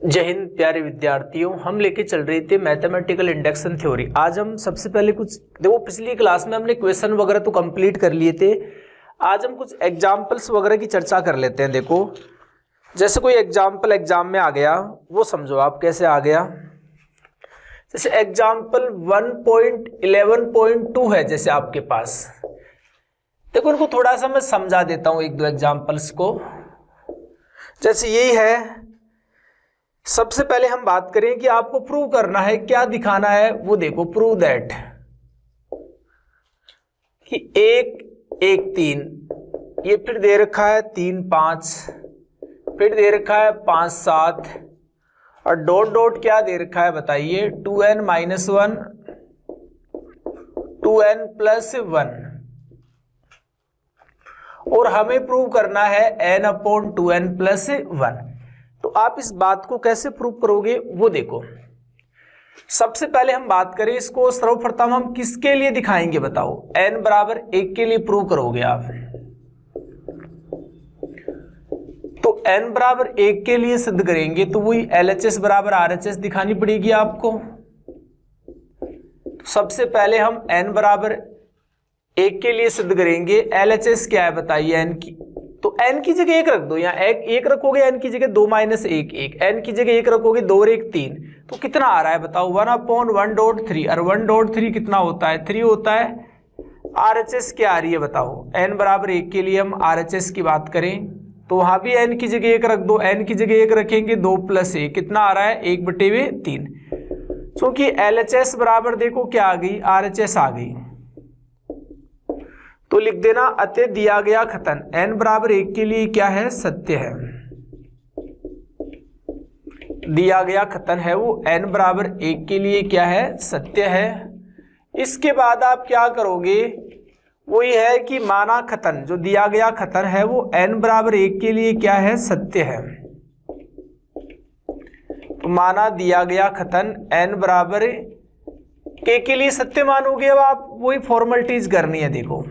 जय हिंद प्यारे विद्यार्थियों, हम लेके चल रहे थे मैथमेटिकल इंडक्शन थ्योरी। आज हम सबसे पहले कुछ देखो, पिछली क्लास में हमने क्वेश्चन वगैरह तो कंप्लीट कर लिए थे। आज हम कुछ एग्जाम्पल्स वगैरह की चर्चा कर लेते हैं। देखो, जैसे कोई एग्जाम्पल एग्जाम में आ गया, वो समझो आप कैसे आ गया। जैसे एग्जाम्पल 1.11.2 है जैसे आपके पास। देखो, उनको थोड़ा सा मैं समझा देता हूँ एक दो एग्जाम्पल्स को। जैसे यही है, सबसे पहले हम बात करें कि आपको प्रूव करना है, क्या दिखाना है वो देखो। प्रूव दैट कि 1, 1, 3, ये फिर दे रखा है 3, 5, फिर दे रखा है 5, 7 और डॉट डॉट क्या दे रखा है बताइए, 2n - 1, 2n + 1 और हमें प्रूव करना है n/2n + 1। तो आप इस बात को कैसे प्रूव करोगे वो देखो। सबसे पहले हम बात करें इसको, सर्वप्रथम हम किसके लिए दिखाएंगे बताओ। n = 1 के लिए प्रूव करोगे आप। तो n = 1 के लिए सिद्ध करेंगे तो वही LHS = RHS दिखानी पड़ेगी आपको। तो सबसे पहले हम n = 1 के लिए सिद्ध करेंगे। LHS क्या है बताइए n की। तो n की जगह 1 रख दो, यहाँ 1 रखोगे, n की जगह 2 - 1, 1, n की जगह 1 रखोगे, 2 और 1 3। तो कितना आ रहा है बताओ, 1/1.3 और 1.3 कितना होता है, 3 होता है। RHS क्या आ रही है बताओ। n = 1 के लिए हम RHS की बात करें तो वहां भी n की जगह 1 रख दो, n की जगह 1 रखेंगे, 2 + 1 कितना आ रहा है, 1/3। क्योंकि LHS बराबर देखो क्या आ गई, RHS आ गई। तो लिख देना, अतः दिया गया कथन n = 1 के लिए क्या है, सत्य है। दिया गया कथन है वो n = 1 के लिए क्या है, सत्य है। इसके बाद आप क्या करोगे, वो ये है कि माना कथन, जो दिया गया कथन है वो n = 1 के लिए क्या है, सत्य है। तो माना दिया गया कथन n = k के लिए सत्य मानोगे। अब आप वही फॉर्मेलिटीज करनी है। देखो,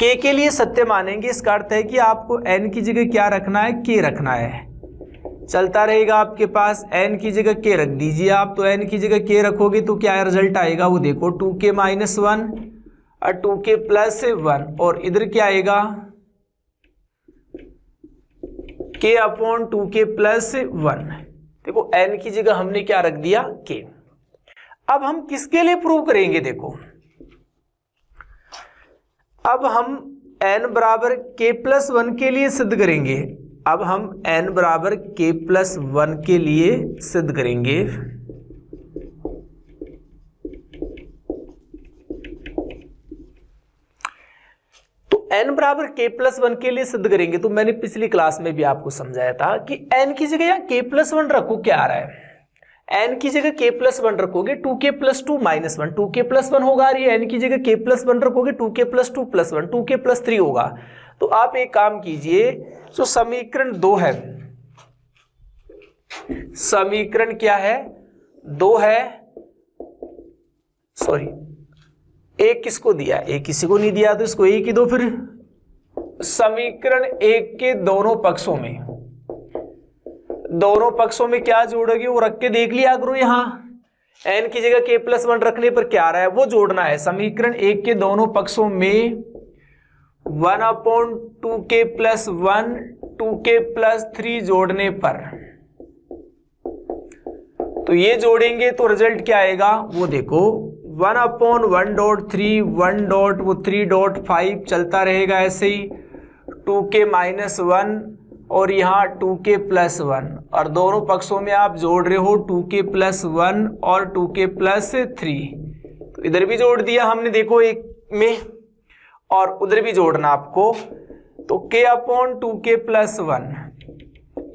k के लिए सत्य मानेंगे, इसका अर्थ है कि आपको n की जगह क्या रखना है, k रखना है। चलता रहेगा आपके पास, n की जगह k रख दीजिए आप। तो n की जगह k रखोगे तो क्या रिजल्ट आएगा वो देखो, 2k - 1 और 2k + 1 और इधर क्या आएगा, k/2k + 1। देखो, n की जगह हमने क्या रख दिया, k। अब हम किसके लिए प्रूव करेंगे, देखो अब हम n = k + 1 के लिए सिद्ध करेंगे। अब हम n = k + 1 के लिए सिद्ध करेंगे। तो n = k + 1 के लिए सिद्ध करेंगे तो मैंने पिछली क्लास में भी आपको समझाया था कि n की जगह यहाँ k + 1 रखो, क्या आ रहा है, n की जगह k + 1 रखोगे, 2k + 2 - 1, 2k + 1 होगा। ये n की जगह k + 1 रखोगे, 2k + 2 + 1, 2k + 3 होगा। तो आप एक काम कीजिए, जो समीकरण 2 है, समीकरण क्या है, 2 है, सॉरी 1 किसको दिया, 1 किसी को नहीं दिया, तो इसको 1 ही दो। फिर समीकरण 1 के दोनों पक्षों में क्या जोड़ोगे वो रख के देख लिया करो। यहाँ n की जगह k + 1 रखने पर क्या आ रहा है वो जोड़ना है। समीकरण 1 के दोनों पक्षों में 1/2k + 1, 2k + 3 जोड़ने पर, तो ये जोड़ेंगे तो रिजल्ट क्या आएगा वो देखो, 1/1.3, 1.3.5 चलता रहेगा ऐसे ही, 2k - 1 और यहाँ 2k + 1 और दोनों पक्षों में आप जोड़ रहे हो 2k + 1 और 2k + 3। तो इधर भी जोड़ दिया हमने देखो एक में, और उधर भी जोड़ना आपको। तो k/2k + 1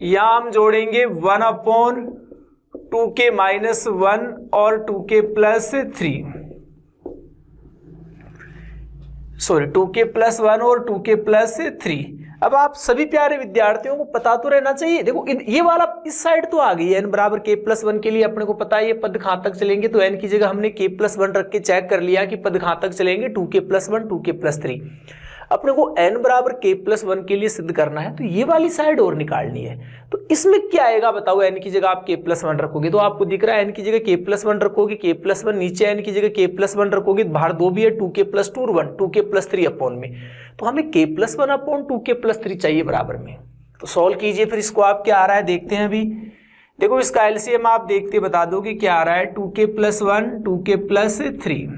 यहाँ हम जोड़ेंगे 1/2k - 1 और 2k + 3, सॉरी 2k + 1 और 2k + 3। अब आप सभी प्यारे विद्यार्थियों को पता तो रहना चाहिए। देखो, ये वाला इस साइड तो आ गई, n = k + 1 के लिए अपने को पता है ये पद कहां तक चलेंगे। तो n की जगह हमने k + 1 रख के चेक कर लिया कि पद कहां तक चलेंगे, 2k + 1, 2k + 3। अपने को n बराबर k+1 के लिए सिद्ध करना है, तो ये वाली साइड और निकालनी है। तो इसमें क्या आएगा बताओ, n की जगह आप k+1 रखोगे तो आपको दिख रहा है n की जगह k+1 रखोगे, k+1 नीचे n की जगह k+1 रखोगे, बाहर 2 भी है, 2k+2 और 1, 2k+3 अपॉन में, तो हमें k+1 अपॉन 2k+3 चाहिए बराबर में। तो सॉल्व कीजिए फिर इसको, आप क्या आ रहा है देखते हैं। अभी देखो इसका एलसीएम आप देखते बता दो कि क्या आ रहा है, 2k+1 2k+3।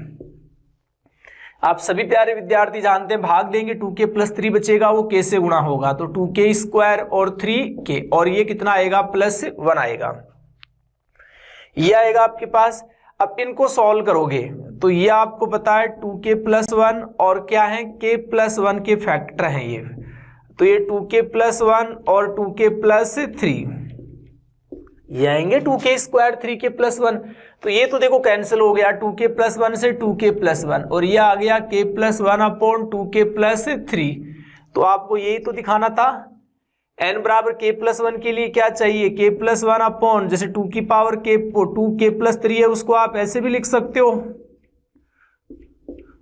आप सभी प्यारे विद्यार्थी जानते हैं भाग देंगे 2k+3 बचेगा, वो k से गुणा होगा, तो 2k² और 3k, और ये कितना आएगा +1 आएगा, ये आएगा आपके पास। अब इनको सॉल्व करोगे तो ये आपको पता है 2k+1 और क्या है k+1 के फैक्टर हैं ये, तो ये 2k+1 और 2k+3 ये आएंगे 2k² 3k+1, तो ये तो देखो कैंसिल हो गया, 2k+1 से 2k+1 और ये आ गया k+1 अपॉन 2k+3। तो आपको यही तो दिखाना था, n बराबर k+1 के लिए क्या चाहिए, k+1 अपॉन जैसे 2 की पावर k 2k+3 है उसको आप ऐसे भी लिख सकते हो,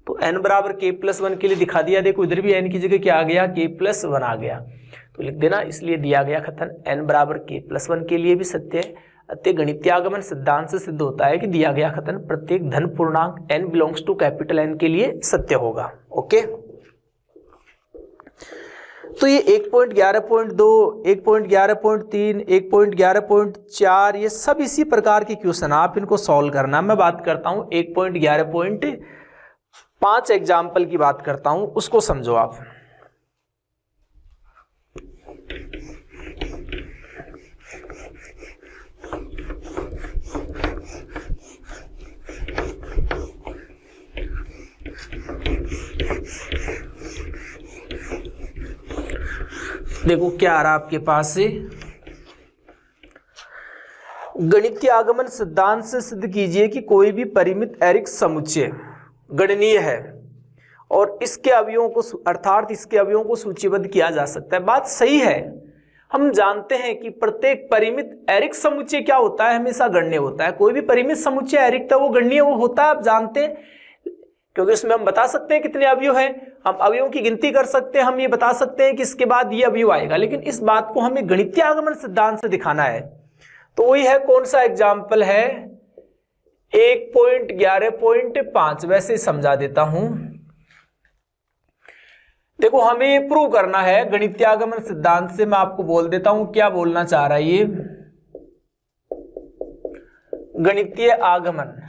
तो n बराबर k+1 के लिए दिखा दिया। देखो इधर भी n की जगह क्या आ गया, k+1 आ गया, तो लिख देना। इसलिए दिया गया कथन n बराबर k+1 के लिए भी सत्य है। अतः गणितीयागमन सिद्धांत से सिद्ध होता है कि दिया गया कथन प्रत्येक धन पूर्णांक n belongs to capital N के लिए सत्य होगा। ओके, तो ये 1.11.2, 1.11.3, 1.11.4 ये सब इसी प्रकार के क्वेश्चन, आप इनको सॉल्व करना। मैं बात करता हूं 1.11.5 एग्जाम्पल की बात करता हूं, उसको समझो आप। देखो क्या आ रहा है आपके पास से, गणितीय आगमन सिद्धांत से सिद्ध कीजिए कि कोई भी परिमित एरिक समुच्चय गणनीय है और इसके अवयवों को अर्थात इसके अवयवों को सूचीबद्ध किया जा सकता है। बात सही है, हम जानते हैं कि प्रत्येक परिमित एरिक समुच्चय क्या होता है, हमेशा गणनीय होता है। कोई भी परिमित समुच्चय एरिक था वो गणनीय वो होता है, आप जानते हैं, क्योंकि उसमें हम बता सकते हैं कितने अवयव हैं, हम अवयवों की गिनती कर सकते हैं, हम ये बता सकते हैं कि इसके बाद ये अवयव आएगा। लेकिन इस बात को हमें गणितीय आगमन सिद्धांत से दिखाना है, तो वही है, कौन सा एग्जाम्पल है, 1.11.5। वैसे समझा देता हूं, देखो हमें ये प्रूव करना है गणितीय आगमन सिद्धांत से। मैं आपको बोल देता हूं क्या बोलना चाह रहा है ये, गणितीय आगमन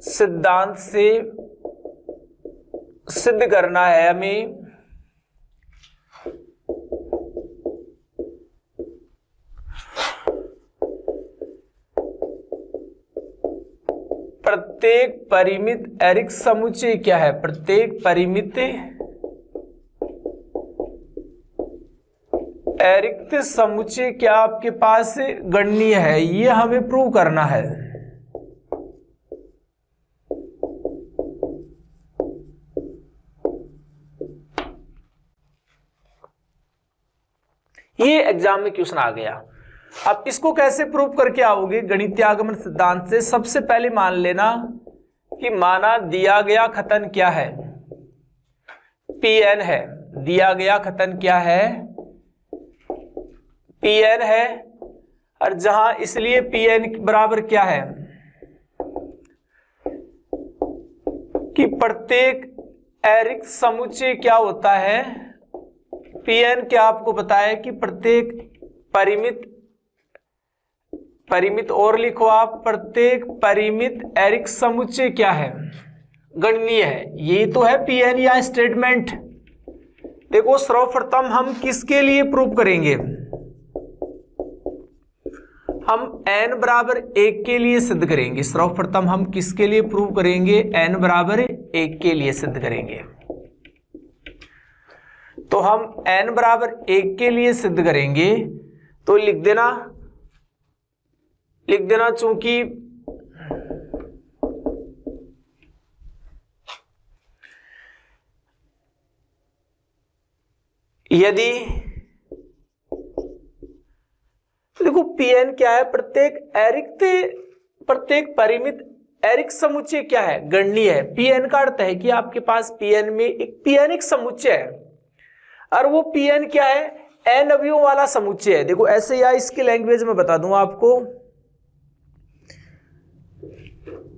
सिद्धांत से सिद्ध करना है हमें प्रत्येक परिमित एरिक समुच्चय क्या है, प्रत्येक परिमित एरिक समुच्चय क्या आपके पास गणनीय है, ये हमें प्रूव करना है। ये एग्जाम में क्वेश्चन आ गया। अब इसको कैसे प्रूव करके आओगे गणितीय आगमन सिद्धांत से, सबसे पहले मान लेना कि माना दिया गया कथन क्या है, Pn है, दिया गया कथन क्या है, Pn है, और जहां इसलिए Pn बराबर क्या है कि प्रत्येक एरिक समुच्चय क्या होता है, Pn क्या आपको पता है कि प्रत्येक परिमित और लिखो आप, प्रत्येक परिमित एरिक समुच्चय क्या है, गणनीय है। यही तो है Pn या स्टेटमेंट। देखो सर्वप्रथम हम किसके लिए प्रूव करेंगे, हम n बराबर 1 के लिए सिद्ध करेंगे। सर्वप्रथम हम किसके लिए प्रूव करेंगे, n बराबर 1 के लिए सिद्ध करेंगे। तो हम n बराबर 1 के लिए सिद्ध करेंगे, तो लिख देना चूंकि यदि देखो Pn क्या है, प्रत्येक परिमित एरिक समुच्चय क्या है? गणनीय है। Pn का अर्थ है कि आपके पास Pn में एक Pn एक समुच्चय है, और वो Pn क्या है? n अवयवों वाला समुच्चय है। देखो ऐसे या इसकी लैंग्वेज में बता दूं आपको,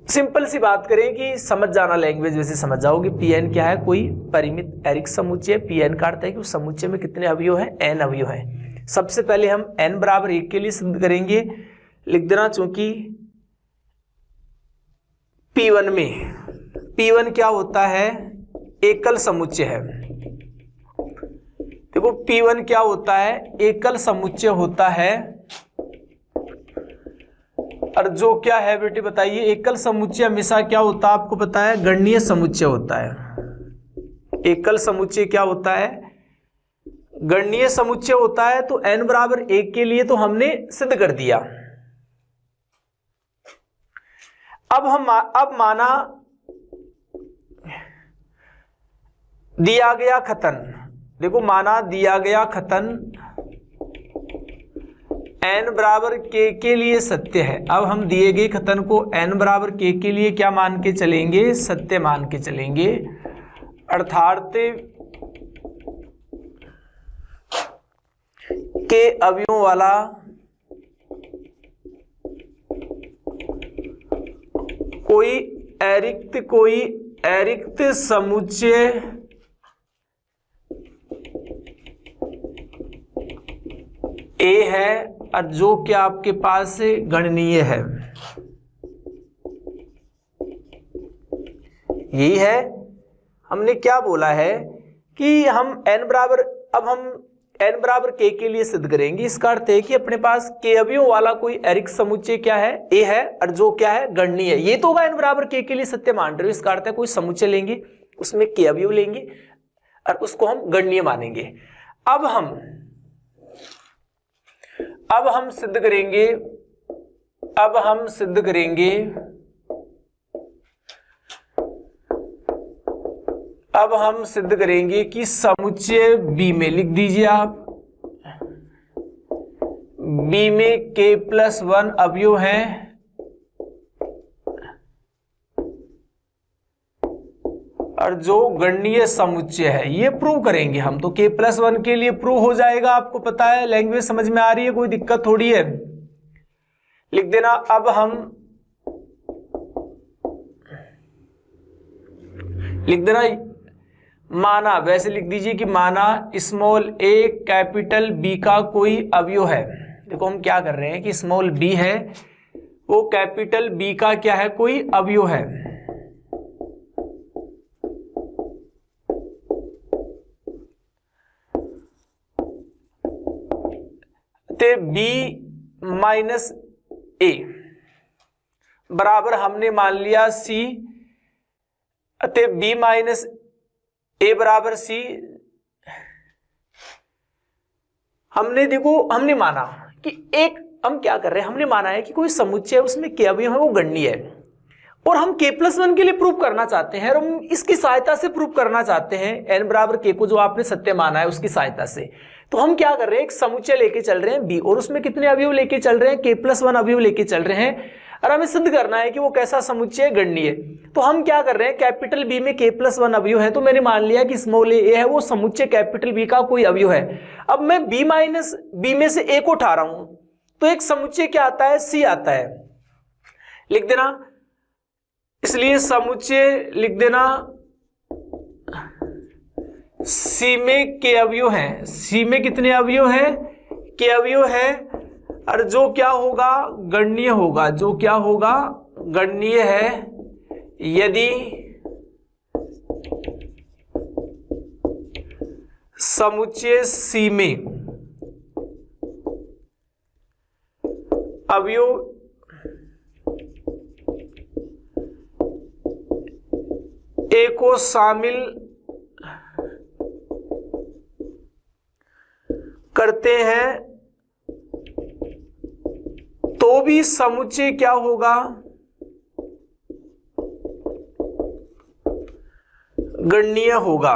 सिंपल सी बात करें कि समझ जाना, लैंग्वेज वैसे समझ जाओ कि Pn क्या है? कोई परिमित एरिक समुच्चय। Pn का अर्थ है कि उस समुच्चय में कितने अवयव हैं? n अवयव हैं। सबसे पहले हम n बराबर 1 के लिए सिद्ध करेंगे, लिख देना, चूंकि P1 में P1 क्या होता है? एकल समुच्चय है। देखो P1 क्या होता है? एकल समुच्चय होता है। और जो क्या है बेटे बताइए, एकल समुच्चय हमेशा क्या होता है? आपको पता है गणनीय समुच्चय होता है। एकल समुच्चय क्या होता है? गणनीय समुच्चय होता है। तो n बराबर 1 के लिए तो हमने सिद्ध कर दिया। अब माना दिया गया कथन, देखो माना दिया गया कथन n बराबर k के लिए सत्य है। अब हम दिए गए कथन को n बराबर k के लिए क्या मान के चलेंगे? सत्य मान के चलेंगे। अर्थात के अवयवों वाला कोई अरिक्त समुच्चय A है, और जो क्या आपके पास गणनीय है। यही है, हमने क्या बोला है कि हम n बराबर, अब हम n बराबर k के लिए सिद्ध करेंगे। इसका अर्थ है कि अपने पास k अवयवों वाला कोई एरिक समुच्चय क्या है? A है, और जो क्या है? गणनीय है। ये तो होगा n बराबर k के लिए सत्य मान रहे हो। इसका अर्थ है कोई समुच्चय लेंगे, उसमें k अवयव लेंगे और उसको हम गणनीय मानेंगे। अब हम सिद्ध करेंगे कि समुच्चय B में, लिख दीजिए आप, B में k+1 अवयव हैं, और जो गणनीय समुच्चय है, ये प्रूव करेंगे हम। तो k+1 के लिए प्रूव हो जाएगा। आपको पता है, लैंग्वेज समझ में आ रही है, कोई दिक्कत थोड़ी है। लिख देना। अब हम लिख देना, माना, वैसे लिख दीजिए कि माना स्मॉल a कैपिटल B का कोई अवयव है। देखो हम क्या कर रहे हैं कि स्मॉल b है, वो कैपिटल B का क्या है? कोई अवयव है। ते b माइनस a बराबर हमने मान लिया c, अतः b माइनस a बराबर c। हमने माना कि एक, हम क्या कर रहे हैं? हमने माना है कि कोई समुच्चय है, उसमें k अवयव है, वो गणनीय है, और हम k+1 के लिए प्रूव करना चाहते हैं, और हम इसकी सहायता से प्रूव करना चाहते हैं n बराबर k को, जो आपने सत्य माना है उसकी सहायता से। तो हम क्या कर रहे हैं? एक समुच्चय लेके चल रहे हैं b, और उसमें कितने अवयव लेके चल रहे हैं? k+1 अवयव लेके चल रहे हैं, और हमें सिद्ध करना है कि वो कैसा समुच्चय? गणनीय। तो हम क्या कर रहे हैं? कैपिटल B में k+1 अवयव है, तो मैंने मान लिया कि स्मॉल a है, वो समुच्चय कैपिटल B का कोई अवयव है। अब मैं b माइनस b में से a को उठा रहा हूं, तो एक समुच्चय क्या आता है? c आता है। लिख देना। इसलिए समुच्चय लिख देना, C में k अवयव हैं। C में कितने अवयव हैं? k अवयव है, और जो क्या होगा? गणनीय होगा। जो क्या होगा? गणनीय है यदि समुच्चय C में अवयव A को शामिल करते हैं, तो भी समुच्चय क्या होगा? गणनीय होगा।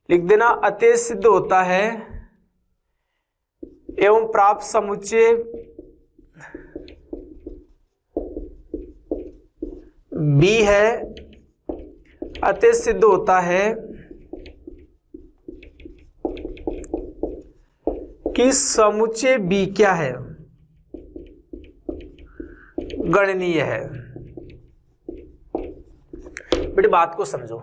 लिख देना। अतः सिद्ध होता है एवं प्राप्त समुच्चय B है, अतः सिद्ध होता है कि समुच्चय B क्या है, गणनीय है। बेटे बात को समझो,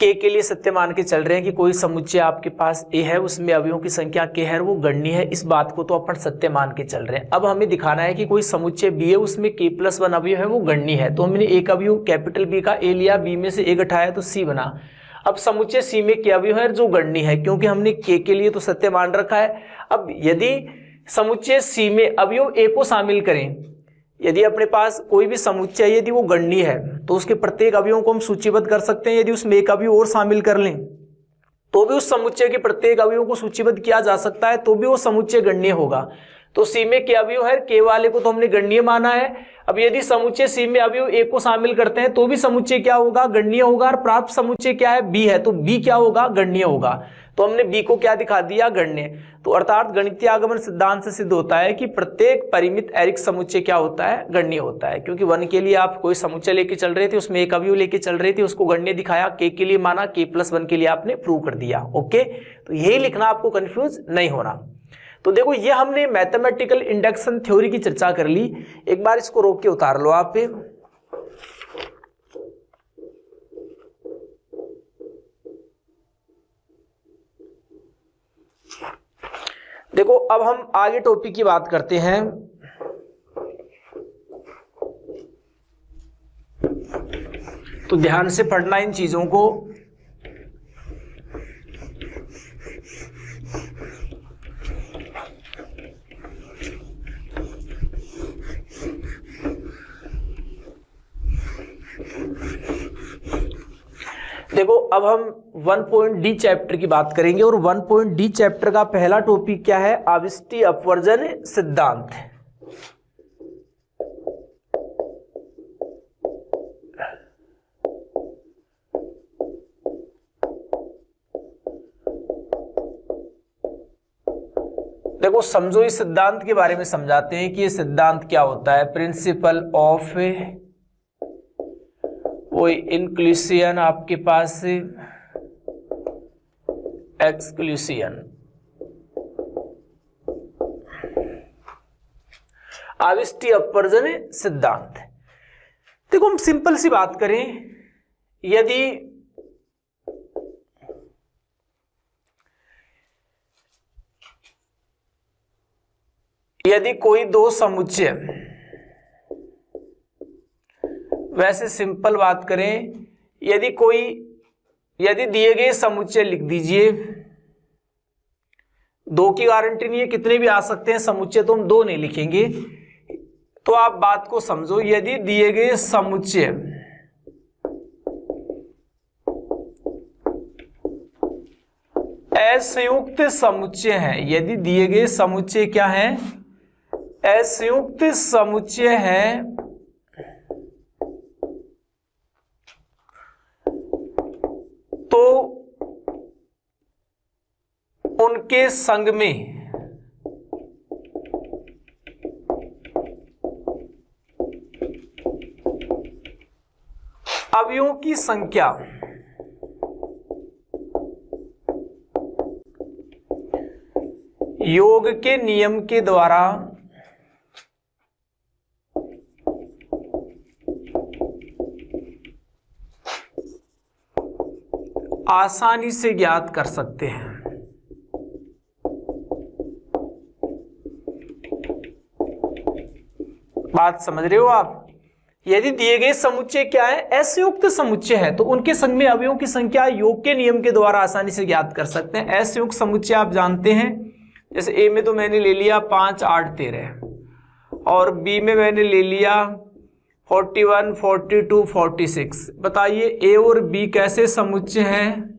K के लिए सत्य मान के चल रहे हैं कि कोई समुच्चय आपके पास A है, उसमें अवयवों की संख्या K है, वो गणनीय है। इस बात को तो अपन सत्य मान के चल रहे हैं। अब हमें दिखाना है कि कोई समुच्चय B है, उसमें K+1 अवयव है, वो गणनीय है। तो हमने एक अवयव कैपिटल B का A लिया, B में से A घटाया तो C बना। अब समुच्चय C में क्या अवयव है जो गणनीय है, क्योंकि हमने K के लिए तो सत्य मान रखा है। अब यदि समुच्चय C में अवयव A को शामिल करें, यदि अपने पास कोई भी समुच्चय यदि वो गणनीय है तो उसके प्रत्येक अवयवों को हम सूचीबद्ध कर सकते हैं। यदि उसमें एक अवयव और शामिल कर लें तो भी उस समुच्चय के प्रत्येक अवयवों को सूचीबद्ध किया जा सकता है, तो भी वो समुच्चय गणनीय होगा। तो C में के अवयव है, K वाले को तो हमने गणनीय माना है। अब यदि समुच्चय C में अवयव A को शामिल करते हैं तो भी समुच्चय क्या होगा, गणनीय होगा। और प्राप्त समुच्चय क्या है, B है, तो B क्या होगा, गणनीय होगा। तो हमने B को क्या दिखा दिया, गणनीय। तो अर्थात गणितीय आगमन सिद्धांत से सिद्ध होता है कि प्रत्येक परिमित एरिक समुच्चय क्या होता है, गणनीय होता है। क्योंकि 1 के लिए आप कोई समुच्चय लेके चल रहे थे, उसमें एक अवयव लेके चल रहे थे, उसको गणनीय दिखाया, K के लिए माना, K+1 के लिए आपने प्रूव कर दिया। ओके, तो यही लिखना, आपको कंफ्यूज नहीं होना। तो देखो ये हमने मैथमेटिकल इंडक्शन थ्योरी की चर्चा कर ली। एक बार इसको रोक के उतार लो आप। देखो अब हम आगे टॉपिक की बात करते हैं। तो ध्यान से पढ़ना इन चीजों को। देखो अब हम 1.D चैप्टर की बात करेंगे और 1.D चैप्टर का पहला टॉपिक क्या है, आविष्टि अपवर्जन सिद्धांत। देखो समझो, इस सिद्धांत के बारे में समझाते हैं कि ये सिद्धांत क्या होता है। प्रिंसिपल ऑफ कोई इंक्लूसियन, आपके पास एक्सक्लूसियन, आविष्टि अपवर्जन सिद्धांत। देखो हम सिंपल सी बात करें, यदि कोई दो समुच्चय, वैसे सिंपल बात करें, यदि दिए गए समुच्चय लिख दीजिए, दो की गारंटी नहीं है, कितने भी आ सकते हैं समुच्चय, तो हम दो नहीं लिखेंगे। तो आप बात को समझो, यदि दिए गए समुच्चय असंयुक्त समुच्चय है, यदि दिए गए समुच्चय क्या है, असंयुक्त समुच्चय है, तो उनके संग में अवयवों की संख्या योग के नियम के द्वारा आसानी से ज्ञात कर सकते हैं। बात समझ रहे हो आप? यदि दिए गए समुच्चय क्या है, असंयुक्त समुच्चय है, तो उनके संग में अवयवों की संख्या योग के नियम के द्वारा आसानी से ज्ञात कर सकते हैं। असंयुक्त समुच्चय आप जानते हैं, जैसे ए में तो मैंने ले लिया 5, 8, 13 और बी में मैंने ले लिया 41, 42, 46। बताइए ए और बी कैसे समुच्चय हैं?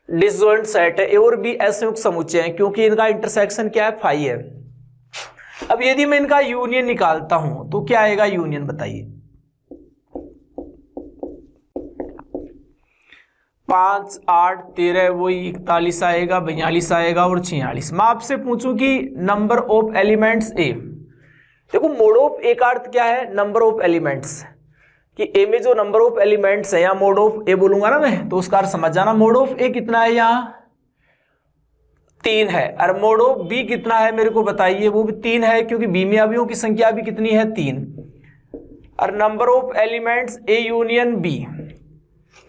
डिसजॉइंट सेट है। ए और बी असंयुक्त समुच्चय हैं क्योंकि इनका इंटरसेक्शन क्या है, फाई है। अब यदि मैं इनका यूनियन निकालता हूं तो क्या आएगा यूनियन, बताइए। 5, 8, 13 वही 41 आएगा, 42 आएगा और 46। मैं आपसे पूछूं कि नंबर ऑफ एलिमेंट्स ए, देखो मोड ऑफ ए का अर्थ क्या है, नंबर ऑफ एलिमेंट्स, कि ए में जो नंबर ऑफ एलिमेंट्स है, यहाँ मोड ऑफ ए बोलूंगा ना मैं तो उसका अर्थ समझ जाना, मोड ऑफ ए कितना है, यहाँ 3 है। और मोड ऑफ बी कितना है मेरे को बताइए, वो भी 3 है, क्योंकि बी में अवयवों की संख्या भी कितनी है, 3। और number of elements A union B,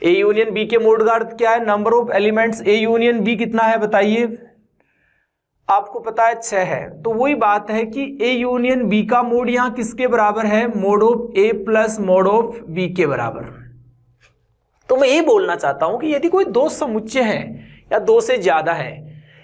A union B के मोड का अर्थ क्या है, number of elements A union B कितना है बताइए, आपको पता है 6 है। तो वही बात है कि ए यूनियन बी का मोड यहां किसके बराबर है, mod of A plus mod of B के बराबर। तो मैं ये बोलना चाहता हूं कि यदि कोई दो समुच्चय है या दो से ज्यादा है,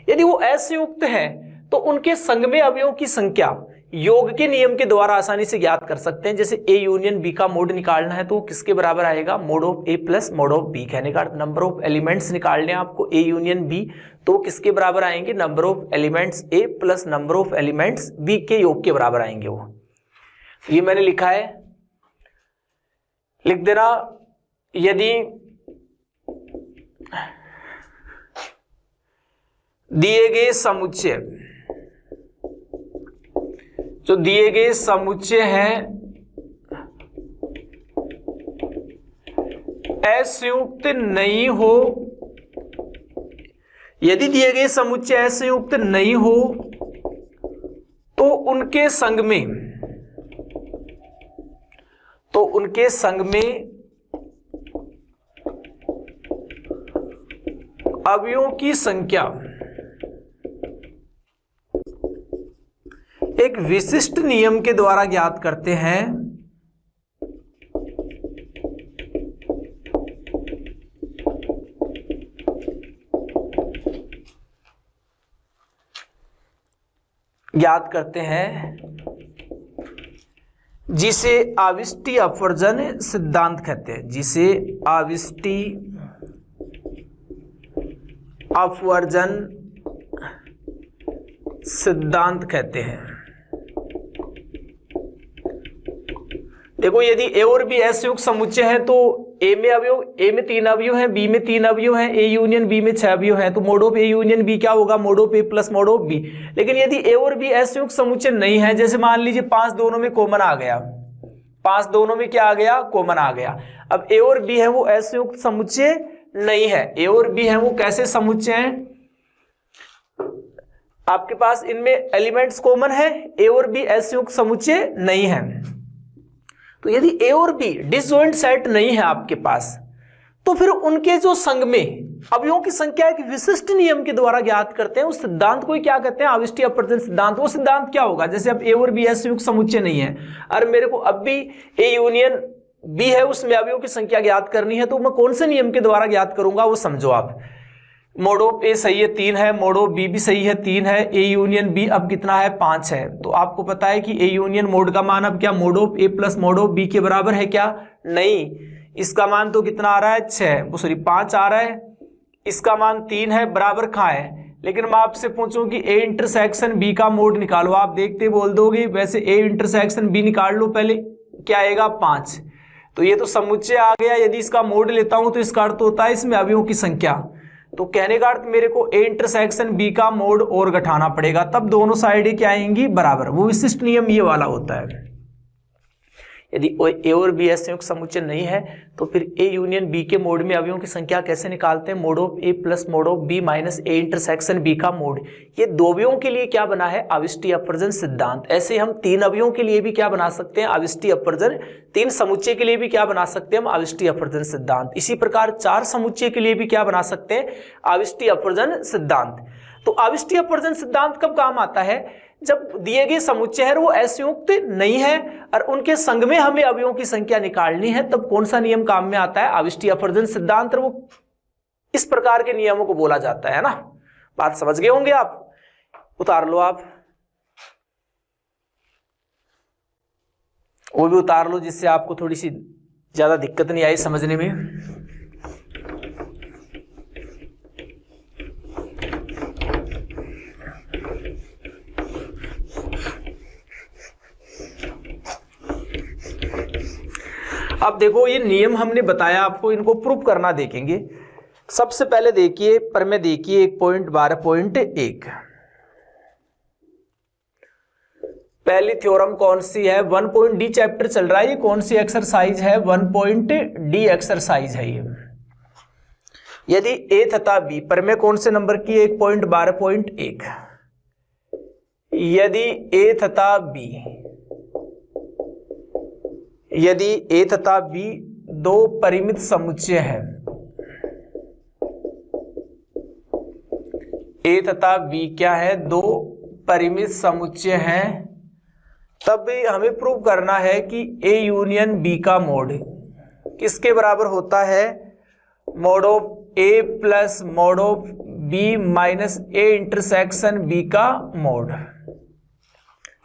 यदि वो असंयुक्त है तो उनके संग में अवयवों की संख्या योग के नियम के द्वारा आसानी से ज्ञात कर सकते हैं। जैसे ए यूनियन बी का मोड निकालना है तो किसके बराबर आएगा, mod of A plus mod of B. कहने का नंबर ऑफ एलिमेंट्स निकालने हैं आपको ए यूनियन बी, तो किसके बराबर आएंगे, number of elements A plus number of elements B के योग के बराबर आएंगे वो। ये मैंने लिखा है, लिख देना। यदि दिए गए समुच्चय, जो दिए गए समुच्चय हैं असंयुक्त नहीं हो, यदि दिए गए समुच्चय असंयुक्त नहीं हो तो उनके संग में अवयवों की संख्या एक विशिष्ट नियम के द्वारा ज्ञात करते हैं। जिसे आविष्टि अपवर्जन सिद्धांत कहते हैं, जिसे आविष्टि अपवर्जन सिद्धांत कहते हैं। देखो यदि ए और बी असंयुक्त समुच्चय है तो ए में अवयव, ए में 3 अवयव हैं, बी में 3 अवयव हैं, ए यूनियन बी में 6 अवयव हैं, तो mod of A union B क्या होगा, mod of A plus mod of B. लेकिन यदि ए और बी असंयुक्त समुच्चय नहीं है, जैसे मान लीजिए 5 दोनों में कॉमन आ गया, 5 दोनों में क्या आ गया, कॉमन आ गया। अब ए और बी है वो असंयुक्त समुच्चय नहीं है, ए और बी है वो कैसे समुच्चय हैं, आपके पास इनमें एलिमेंट्स कॉमन है, ए और बी असंयुक्त समुच्चय नहीं है। तो यदि ए और बी डिसजॉइंट सेट नहीं है आपके पास, तो फिर उनके जो संग में अवयवों की संख्या एक विशिष्ट नियम के द्वारा ज्ञात करते हैं। उस सिद्धांत को क्या कहते हैं, आविष्टि अपवर्जन सिद्धांत। वो सिद्धांत क्या होगा, जैसे अब ए और बी असंयुक्त समुच्चय नहीं है और मेरे को अब भी ए यूनियन बी है उसमें अवयवों की संख्या ज्ञात करनी है, तो मैं कौन से नियम के द्वारा ज्ञात करूंगा वो समझो आप। मोड ऑफ ए सही है 3 है, मोड ऑफ बी भी सही है 3 है, ए यूनियन बी अब कितना है 5 है। तो आपको पता है कि ए यूनियन मोड का मान अब क्या mod of A plus mod of B के बराबर है क्या, नहीं, इसका मान तो कितना आ रहा है 5 आ रहा है, इसका मान 3 है, बराबर कहाँ है। लेकिन मैं आपसे पूछूं कि ए इंटरसेक्शन बी का मोड निकालो, आप देखते बोल दोगे वैसे ए इंटरसेक्शन बी निकाल लो पहले, क्या आएगा 5। तो ये तो समुच्चय आ गया, यदि इसका मोड लेता हूं तो इसका अर्थ होता है इसमें अवयवों की संख्या। तो कहने का अर्थ मेरे को ए इंटरसेक्शन बी का मोड और घटाना पड़ेगा, तब दोनों साइडें क्या आएंगी बराबर। वो विशिष्ट नियम ये वाला होता है। यदि ए और बी असंयुक्त समुच्चय नहीं है तो फिर ए यूनियन बी के मोड में अवयवों की संख्या कैसे निकालते हैं, mod of A plus mod of B minus A intersection B का मोड। ये 2 अवयवों के लिए क्या बना है, आविष्टि अपवर्जन सिद्धांत। ऐसे हम 3 अवयवों के लिए भी क्या बना सकते हैं, आविष्टि अपवर्जन, 3 समुच्चय के लिए भी क्या बना सकते हैं हम, आविष्टि अपवर्जन सिद्धांत। इसी प्रकार 4 समुच्चय के लिए भी क्या बना सकते हैं, आविष्टि अपवर्जन सिद्धांत। तो आविष्टि अपवर्जन सिद्धांत कब काम आता है, जब दिए गए समुच्चय है वो असंयुक्त नहीं है और उनके संग में हमें अवयवों की संख्या निकालनी है, तब कौन सा नियम काम में आता है, आविष्टि अपवर्जन सिद्धांत। वो इस प्रकार के नियमों को बोला जाता है ना। बात समझ गए होंगे आप, उतार लो आप, वो भी उतार लो जिससे आपको थोड़ी सी ज्यादा दिक्कत नहीं आई समझने में। अब देखो ये नियम हमने बताया आपको, इनको प्रूव करना देखेंगे। सबसे पहले देखिए पर में देखिए 1.12.1 पहली थ्योरम कौन सी है? 1.d चैप्टर चल रहा है, ये कौन सी एक्सरसाइज है? 1.d एक्सरसाइज है ये। यदि a तथा b पर में कौन से नंबर की 1.12.1, यदि a तथा b दो परिमित समुच्चय है, a तथा b क्या है? दो परिमित समुच्चय है, तब हमें प्रूव करना है कि a यूनियन b का मोड किसके बराबर होता है? Mod of a plus mod of b minus a intersection b का मोड।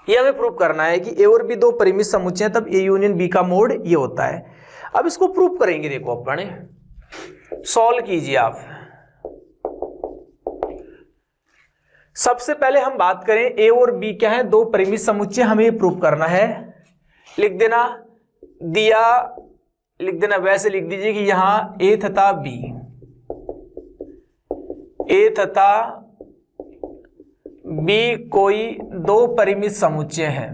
ये हमें प्रूव करना है कि a और b दो परिमित समुच्चय हैं, तब a यूनियन b का मोड ये होता है। अब इसको प्रूव करेंगे, देखो अपन सॉल्व कीजिए आप। सबसे पहले हम बात करें a और b क्या है? दो परिमित समुच्चय, हमें ये प्रूव करना है। लिख देना, वैसे लिख दीजिए कि यहां a तथा b कोई दो परिमित समुच्चय है।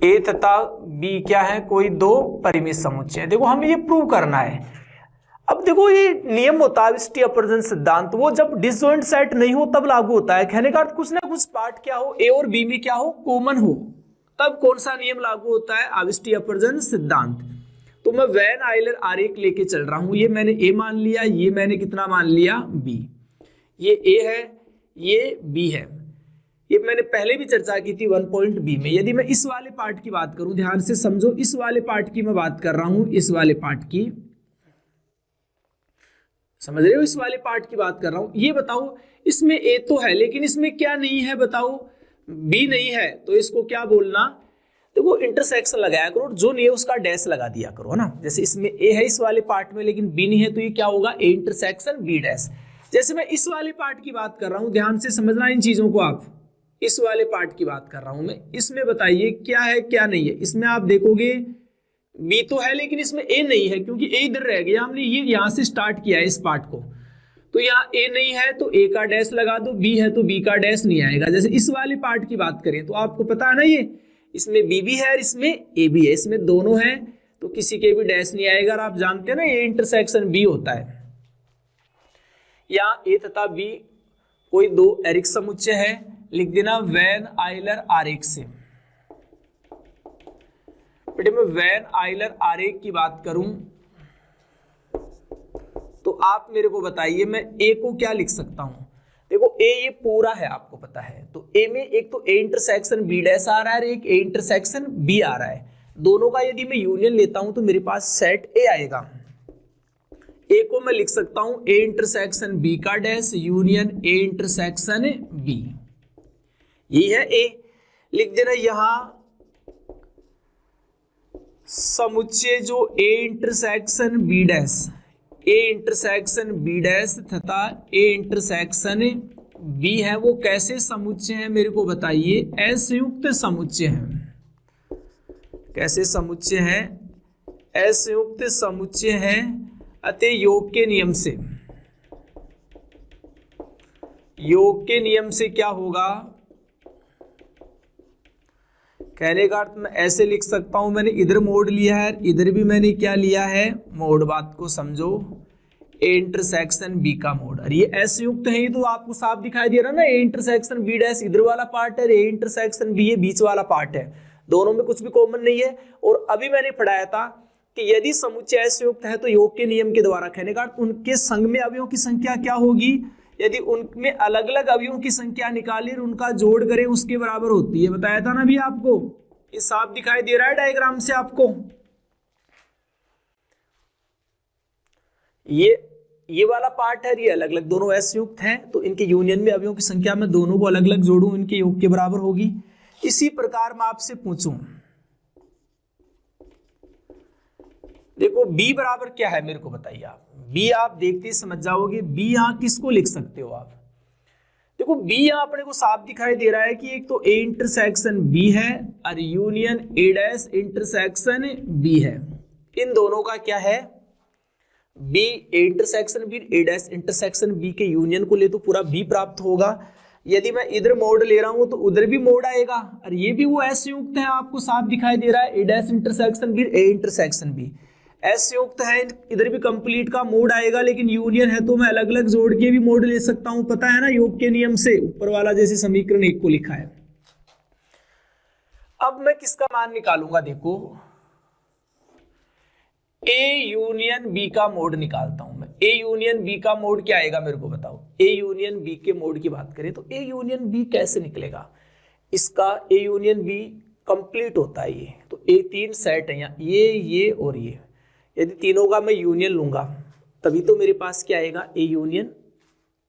a तथा b क्या है? कोई दो परिमित समुच्चय। देखो हमें ये प्रूव करना है। अब देखो ये नियम होता है विस्टी अपवर्जन सिद्धांत, वो जब डिसजॉइंट सेट नहीं हो तब लागू होता है। कहने का अर्थ कुछ ना कुछ पार्ट क्या हो, a और b में क्या हो? कॉमन हो, तब कौन सा नियम लागू होता है? आविष्टि अपवर्जन सिद्धांत। तो मैं वैन आइलर आरेख लेके चल रहा हूं, ये मैंने a मान लिया, ये मैंने कितना मान लिया? b। ये a है, ये b है। ये मैंने पहले भी चर्चा की थी 1.b में। यदि मैं इस वाले पार्ट की बात करूं, ध्यान से समझो, इस वाले पार्ट की मैं बात कर रहा हूं, इस वाले पार्ट की, समझ रहे हो? इस वाले पार्ट की बात कर रहा हूं। ये बताओ, इसमें a तो है लेकिन इसमें क्या नहीं है? बताओ, b नहीं है, तो इसको क्या बोलना? देखो इंटरसेक्शन लगाया करो, जो नहीं है उसका डैश लगा दिया करो, है ना। जैसे इसमें a है इस वाले पार्ट में लेकिन b नहीं है, तो ये क्या होगा? a intersection b dash. जैसे मैं इस वाले पार्ट की बात कर रहा हूं, ध्यान से समझना इन चीजों को आप। इस वाले पार्ट की बात कर रहा हूं मैं, इसमें बताइए क्या है क्या नहीं है। इसमें आप देखोगे b तो है लेकिन इसमें a नहीं है, क्योंकि a इधर रह गया, हमने ये यहां से स्टार्ट किया है इस पार्ट को, तो यहाँ a नहीं है तो a का डैश लगा दो, b है तो b का डैश नहीं आएगा। जैसे इस वाले पार्ट की बात करें तो आपको पता है ना, ये इसमें b भी है और इसमें a भी है, इसमें दोनों हैं तो किसी के भी डैश नहीं आएगा। और आप जानते हैं ना ये इंटरसेक्शन b होता है। यहाँ a तथा b कोई दो एरिक समुच्चय है, लिख देना वैन आइलर आरेख से। बेटे मैं वैन आइलर आरेख की बात करूं तो आप मेरे को बताइए मैं a को क्या लिख सकता हूं। देखो a ये पूरा है, आपको पता है, तो a में एक तो a इंटरसेक्शन b डैश आ रहा है और एक a इंटरसेक्शन b आ रहा है। दोनों का यदि मैं यूनियन लेता हूं तो मेरे पास सेट a आएगा। a को मैं लिख सकता हूं a इंटरसेक्शन b का dash union a intersection b, यही है a। लिख देना यहां समुच्चय जो a intersection b dash, a intersection b dash तथा a इंटरसेक्शन b है, वो कैसे समुच्चय है मेरे को बताइए? असंयुक्त समुच्चय है। कैसे समुच्चय है? असंयुक्त समुच्चय है, अतः योग के नियम से, योग के नियम से क्या होगा? कहने का अर्थ मैं ऐसे लिख सकता हूं, मैंने इधर मोड लिया है, इधर भी मैंने क्या लिया है? मोड। बात को समझो, a इंटरसेक्शन b का मोड। और ये असंयुक्त है, ये तो आपको साफ दिखाई दे रहा है ना, a इंटरसेक्शन b डैश इधर वाला पार्ट है, a इंटरसेक्शन b ये बीच वाला पार्ट है, दोनों में कुछ भी कॉमन नहीं है। और अभी मैंने पढ़ाया था कि यदि समुच्चय असंयुक्त है तो योग के नियम के द्वारा, कहने का अर्थ उनके संग में अवयवों की संख्या क्या होगी? यदि उनमें अलग अलग अवयवों की संख्या निकालें और उनका जोड़ करें उसके बराबर होती है। बताया था ना अभी आपको, ये साफ दिखाई दे रहा है डायग्राम से आपको। ये वाला पार्ट है, ये अलग अलग दोनों असंयुक्त हैं, तो इनके यूनियन में अवयवों की संख्या मैं दोनों को अलग अलग जोड़ूं, इनके योग के बराबर होगी। इसी प्रकार मैं आपसे पूछूं, देखो b बराबर क्या है मेरे को बताइए आप। b आप देखते ही समझ जाओगे, b यहां किसको लिख सकते हो आप? देखो b यहां अपने को साफ दिखाई दे रहा है कि एक तो a इंटरसेक्शन b है और union a dash intersection b है। इन दोनों का क्या है? B A intersection B A dash intersection B के यूनियन को ले तो पूरा बी प्राप्त होगा। यदि मैं इधर मोड ले रहा हूं तो उधर भी मोड आएगा, और ये भी वो एस संयुक्त है, आपको साफ दिखाई दे रहा है, A dash intersection B A intersection B S संयुक्त है, इधर भी कंप्लीट का मोड आएगा, लेकिन यूनियन है तो मैं अलग अलग जोड़ के भी मोड ले सकता हूं, पता है ना योग के नियम से, ऊपर वाला जैसे समीकरण 1 को लिखा है। अब मैं किसका मान निकालूंगा, देखो ए यूनियन बी का मोड निकालता हूं मैं। ए यूनियन बी का मोड क्या आएगा मेरे को बताओ। ए यूनियन बी के मोड की बात करें तो ए यूनियन बी कैसे निकलेगा, इसका ए यूनियन बी कंप्लीट होता है ये, तो ए 3 सेट है यहाँ, ये और ये, यदि तीनों का मैं यूनियन लूंगा तभी तो मेरे पास क्या आएगा, ए यूनियन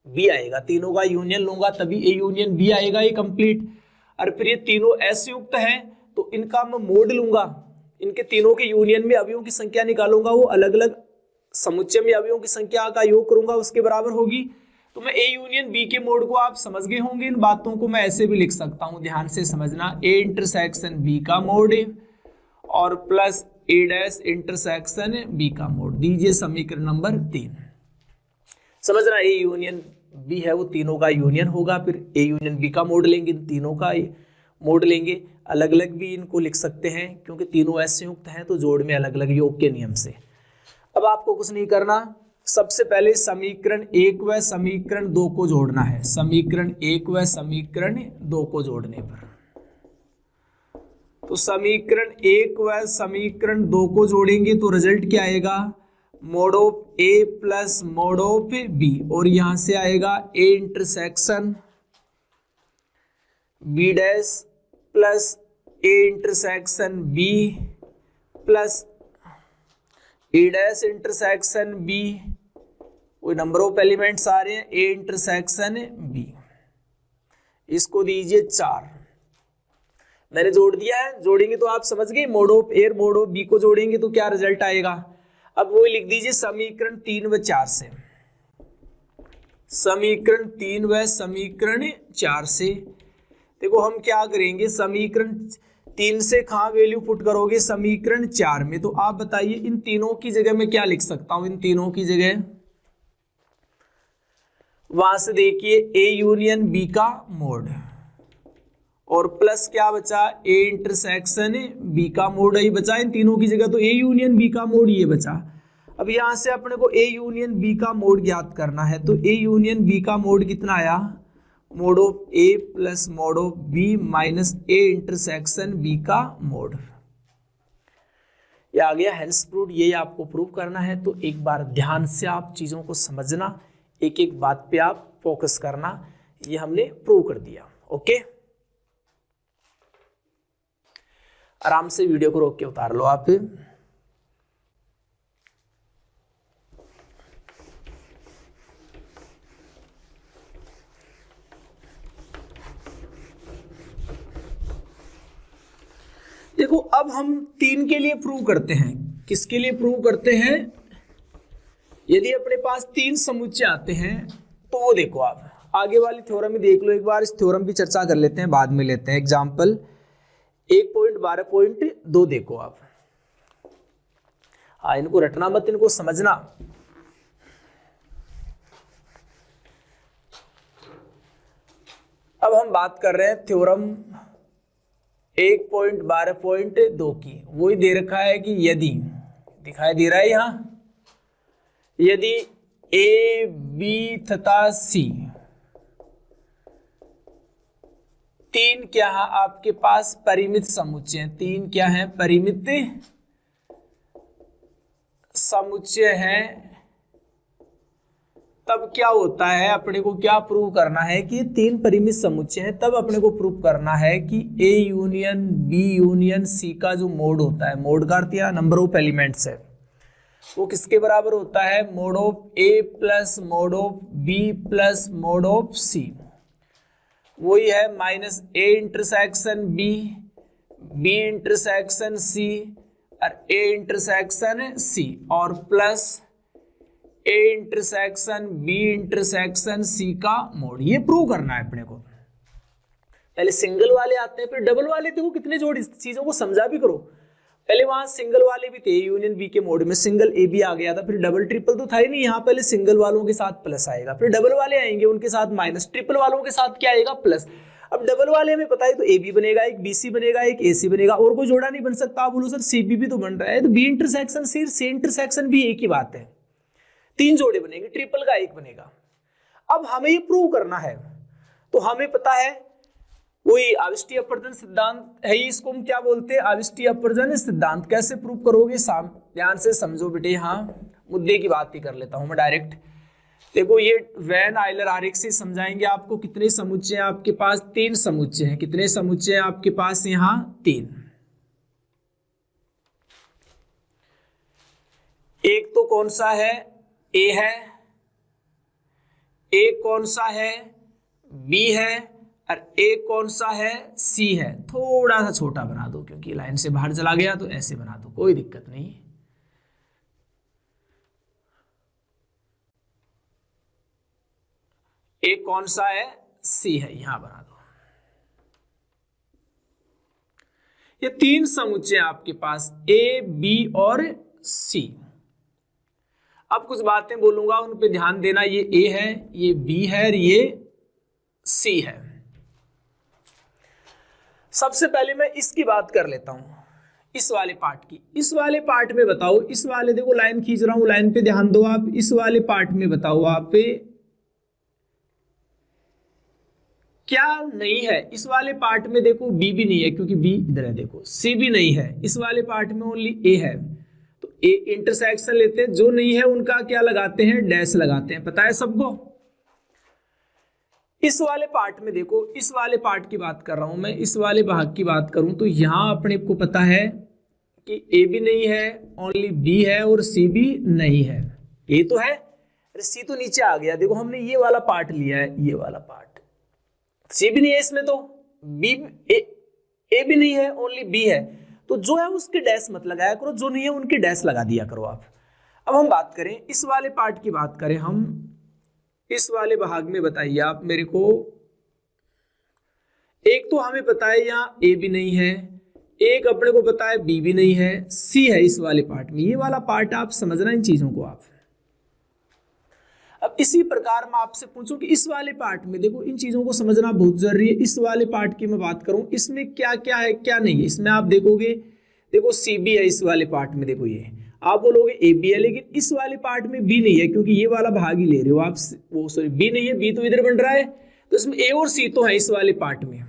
बी आएगा। तीनों का यूनियन लूंगा तभी ए यूनियन बी आएगा, ये कंप्लीट। और फिर ये तीनों एस युक्त हैं तो इनका मैं मोड लूंगा, इनके तीनों के यूनियन में अवयवों की संख्या निकालूंगा, वो अलग अलग समुच्चय में अवयवों की संख्या का योग करूंगा, उसके बराबर होगी। तो मैं ए यूनियन बी के मोड को आप समझ गए होंगे। इन बातों को मैं ऐसे भी लिख सकता हूं, ध्यान से समझना, ए इंटरसेक्शन बी का मोड और plus A dash intersection B का मोड, दीजिए समीकरण नंबर 3। समझना, ए यूनियन बी है वो तीनों का यूनियन होगा, फिर ए यूनियन बी का मोड लेंगे, तीनों का मोड लेंगे, अलग अलग भी इनको लिख सकते हैं क्योंकि तीनों ऐसे संयुक्त हैं तो जोड़ में अलग अलग योग के नियम से। अब आपको कुछ नहीं करना, सबसे पहले समीकरण 1 व समीकरण 2 को जोड़ना है। समीकरण 1 व समीकरण 2 को जोड़ने पर, तो समीकरण 1 व समीकरण 2 को जोड़ेंगे तो रिजल्ट क्या आएगा, mod of A plus mod of B, और यहां से आएगा A intersection B dash plus A intersection B plus A dash intersection B, कोई नंबर ऑफ एलिमेंट्स आ रहे हैं, ए इंटरसेक्शन बी, इसको दीजिए 4। मैंने जोड़ दिया है, जोड़ेंगे तो आप समझ गए, mod of A mod of B को जोड़ेंगे तो क्या रिजल्ट आएगा। अब वो लिख दीजिए समीकरण 3 व 4 से, समीकरण 3 व समीकरण 4 से। देखो हम क्या करेंगे, समीकरण 3 से कहाँ वैल्यू पुट करोगे, समीकरण 4 में, तो आप बताइए इन तीनों की जगह मैं क्या लिख सकता हूं, इन तीनों की जगह वहां से देखिए ए यूनियन बी का मोड और प्लस क्या बचा, ए इंटरसेक्शन बी का मोड ही बचा, इन तीनों की जगह तो ए यूनियन बी का मोड ये बचा। अब यहां से अपने को ए यूनियन बी का मोड ज्ञात करना है, तो ए यूनियन बी का मोड कितना आया, mod of A plus mod of B minus A intersection B का मोड, ये आ गया हेंस प्रूव्ड। ये आपको प्रूव करना है, तो एक बार ध्यान से आप चीजों को समझना, एक एक बात पे आप फोकस करना, ये हमने प्रूव कर दिया। ओके, आराम से वीडियो को रोक के उतार लो आप। देखो अब हम 3 के लिए प्रूव करते हैं। किसके लिए प्रूव करते हैं, यदि अपने पास 3 समुच्चय आते हैं तो वो देखो आप आगे वाली थ्योरम में देख लो एक बार, इस थ्योरम की चर्चा कर लेते हैं, बाद में लेते हैं एग्जांपल 1.12.2 देखो आप। हाँ, इनको रटना मत, इनको समझना। अब हम बात कर रहे हैं थ्योरम 1.12.2 की। वही दे रखा है कि यदि, दिखाई दे रहा है यहां, यदि ए बी तथा सी 3 क्या है आपके पास परिमित समुच्चय हैं, 3 क्या है परिमित समुच्चय हैं, तब क्या होता है, अपने को क्या प्रूव करना है कि 3 परिमित समुच्चय हैं, तब अपने को प्रूव करना है कि A union B union C का जो मोड होता है, मोड का अर्थ या नंबर ऑफ एलिमेंट्स है, वो किसके बराबर होता है, mod of A plus mod of B plus mod of C, वही है minus A intersection B, B intersection C और ए इंटरसेक्शन सी, और plus A intersection B intersection C का मोड। ये प्रूव करना है अपने को। पहले सिंगल वाले आते हैं, फिर डबल वाले, देखो कितने जोड़, इस चीजों को समझा भी करो। पहले वहां सिंगल वाले भी थे, यूनियन बी के मोड में सिंगल ए बी आ गया था, फिर डबल ट्रिपल तो था ही नहीं, यहाँ पहले सिंगल वालों के साथ प्लस आएगा, फिर डबल वाले आएंगे उनके साथ माइनस, ट्रिपल वालों के साथ क्या आएगा प्लस। अब डबल वाले हमें पता है तो ए बी बनेगा, एक बी सी बनेगा, एक ए सी बनेगा, और कोई जोड़ा नहीं बन सकता। आप बोलो सर सी बी भी तो बन रहा है, तो बी इंटरसेक्शन सी इंटरसेक्शन भी एक ही बात है, 3 जोड़े बनेंगे, ट्रिपल का 1 बनेगा। अब हमें ये प्रूव करना है, तो हमें पता है वही आविष्टीय अपवर्जन सिद्धांत है, इसको हम क्या बोलते हैं, आविष्टीय अपवर्जन सिद्धांत। कैसे प्रूव करोगे, ध्यान से समझो बेटे, यहाँ मुद्दे की बात ही कर लेता हूं मैं डायरेक्ट। देखो ये वैन आइलर आरेख से समझाएंगे आपको। कितने समुच्चय हैं आपके पास, 3 समुच्चय हैं। कितने समुच्चय हैं आपके पास, यहाँ 3। एक तो कौन सा है, ए है, एक कौन सा है, बी है, और एक कौन सा है, सी है। थोड़ा सा छोटा बना दो क्योंकि लाइन से बाहर चला गया, तो ऐसे बना दो, कोई दिक्कत नहीं। एक कौन सा है, सी है, यहां बना दो। ये 3 समुच्चय आपके पास, ए बी और सी। अब कुछ बातें बोलूंगा, उन पे ध्यान देना। ये ए है, ये बी है, और ये सी है। सबसे पहले मैं इसकी बात कर लेता हूं, इस वाले पार्ट की। इस वाले पार्ट में बताओ, इस वाले, देखो लाइन खींच रहा हूं, लाइन पे ध्यान दो आप। इस वाले पार्ट में बताओ आप क्या नहीं है। इस वाले पार्ट में देखो बी भी नहीं है क्योंकि बी इधर है, देखो सी भी नहीं है। इस वाले पार्ट में ओनली ए है, तो ए इंटरसेक्शन लेते हैं। जो नहीं है उनका क्या लगाते हैं, डैश लगाते हैं। पता है सबको। इस वाले पार्ट में देखो, इस वाले पार्ट की बात कर रहा हूं मैं, इस वाले भाग की बात करूं तो यहां अपने को पता है कि ए भी नहीं है, ओनली बी है, और सी भी नहीं है। ए तो है, अरे सी तो नीचे आ गया। देखो हमने ये वाला पार्ट लिया है, ये वाला पार्ट। सी भी नहीं है इसमें, तो बी ए भी नहीं है, ओनली बी है। तो जो है उसके डैश मत लगाया करो, जो नहीं है उनके डैश लगा दिया करो आप। अब हम बात करें इस वाले पार्ट की, बात करें हम इस वाले भाग में। बताइए आप मेरे को, एक तो हमें पता है यहाँ ए भी नहीं है, एक अपने को पता है बी भी नहीं है, सी है इस वाले पार्ट में। ये वाला पार्ट आप समझना इन चीजों को आप। अब इसी प्रकार मैं आपसे पूछूं कि इस वाले पार्ट में देखो, इन चीजों को समझना बहुत जरूरी है। इस वाले पार्ट की मैं बात करूं, इसमें क्या क्या है क्या नहीं है। इसमें आप देखोगे, देखो सी बी है इस वाले पार्ट में, देखो ये आप बोलोगे ए बी है, लेकिन इस वाले पार्ट में बी नहीं है क्योंकि ये वाला भाग ही ले रहे हो आप। वो सॉरी बी नहीं है, बी तो इधर बन रहा है, तो इसमें ए और सी तो है इस वाले पार्ट में।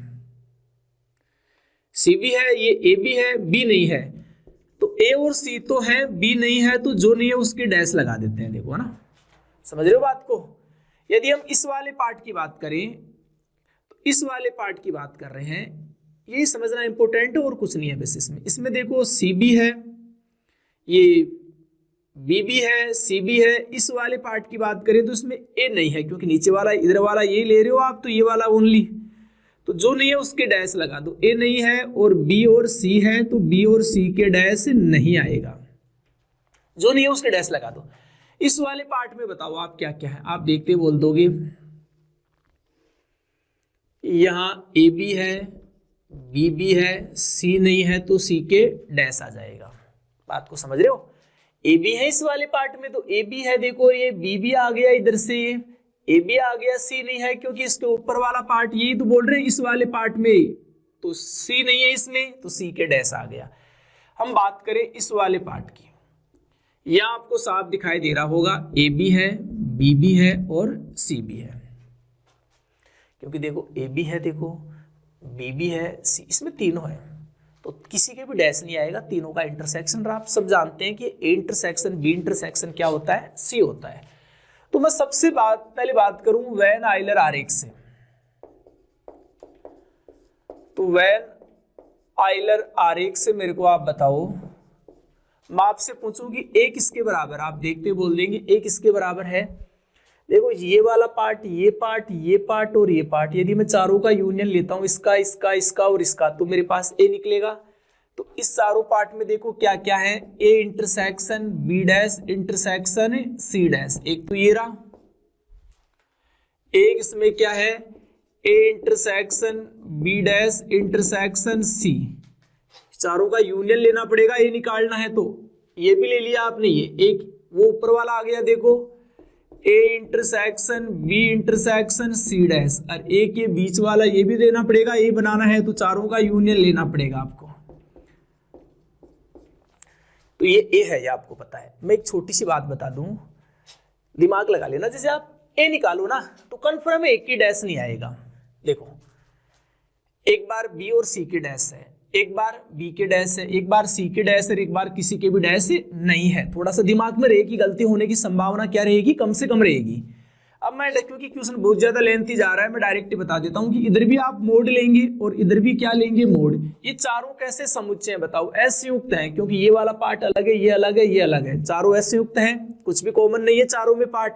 सी भी है, ये ए भी है, बी नहीं है, तो ए और सी तो है, बी नहीं है, तो जो नहीं है उसके डैश लगा देते हैं। देखो ना, समझ रहे हो बात को। यदि हम इस वाले पार्ट की बात करें, तो इस वाले पार्ट की बात कर रहे हैं, ये समझना इंपॉर्टेंट है और कुछ नहीं है बेसिस में। इसमें देखो सी बी है, ये बी भी है, सी भी है। इस वाले पार्ट की बात करें तो इसमें ए नहीं है क्योंकि नीचे वाला इधर वाला ये ले रहे हो आप, तो ये वाला ओनली, तो जो नहीं है उसके डैश लगा दो। ए नहीं है और बी और सी है, तो बी और सी के डैश नहीं आएगा, जो नहीं है उसके डैश लगा दो। इस वाले पार्ट में बताओ आप क्या क्या है, आप देखते बोल दोगे यहां ए बी है, बी भी है, सी नहीं है, तो सी के डैश आ जाएगा। बात को समझ रहे हो। ए बी है इस वाले पार्ट में, तो ए बी है, देखो ये बी भी आ गया इधर से, ए बी आ गया, सी नहीं है क्योंकि इसके ऊपर वाला पार्ट, यही तो बोल रहे हैं इस वाले पार्ट में, तो सी नहीं है इसमें, तो सी के डैश आ गया। हम बात करें इस वाले पार्ट की, यहां आपको साफ दिखाई दे रहा होगा ए बी है, बी भी है और सी भी है, क्योंकि देखो ए बी है, देखो बी भी है, सी, इसमें तीनों है, तो किसी के भी डैश नहीं आएगा, तीनों का इंटरसेक्शन। और आप सब जानते हैं कि ए इंटरसेक्शन बी इंटरसेक्शन क्या होता है, सी होता है। तो मैं सबसे पहले बात करूं वैन आइलर आरेख से। तो वैन आइलर आरेख से मेरे को आप बताओ, मैं आपसे पूछूं कि ए किसके बराबर, आप देखते बोल देंगे ए किसके बराबर है। देखो ये वाला पार्ट, ये पार्ट, ये पार्ट और ये पार्ट, यदि मैं चारों का यूनियन लेता हूं, इसका इसका इसका और इसका, तो मेरे पास ए निकलेगा। तो इस चारों पार्ट में देखो क्या क्या है, A intersection B dash intersection C dash, एक तो ये रहा, एक इसमें क्या है, A intersection B dash intersection C, चारों का यूनियन लेना पड़ेगा, ये निकालना है। तो ये भी ले लिया आपने, ये एक वो ऊपर वाला आ गया, देखो A intersection B intersection C dash, और ए के बीच वाला ये भी देना पड़ेगा, ये बनाना है, तो चारों का यूनियन लेना पड़ेगा आपको। तो ये ए है, ये आपको पता है। मैं एक छोटी सी बात बता दूं, दिमाग लगा लेना, जैसे आप ए निकालो ना तो कन्फर्म है एक की डैश नहीं आएगा। देखो एक बार बी और सी के डैश है, एक बार बी के डैश है, एक बार सी के डैश है, एक बार किसी के भी डैश नहीं है। थोड़ा सा दिमाग में रहेगी, गलती होने की संभावना क्या रहेगी, कम से कम रहेगी। अब मैं, क्योंकि क्वेश्चन बहुत ज्यादा लेंथी जा रहा है, मैं डायरेक्ट बता देता हूं कि इधर भी आप मोड लेंगे और इधर भी क्या लेंगे, मोड। ये चारों कैसे समुच्चय हैं बताओ, संयुक्त हैं, क्योंकि ये वाला पार्ट अलग है, ये अलग है, ये अलग है, चारों संयुक्त हैं, कुछ भी कॉमन नहीं है चारों में पार्ट।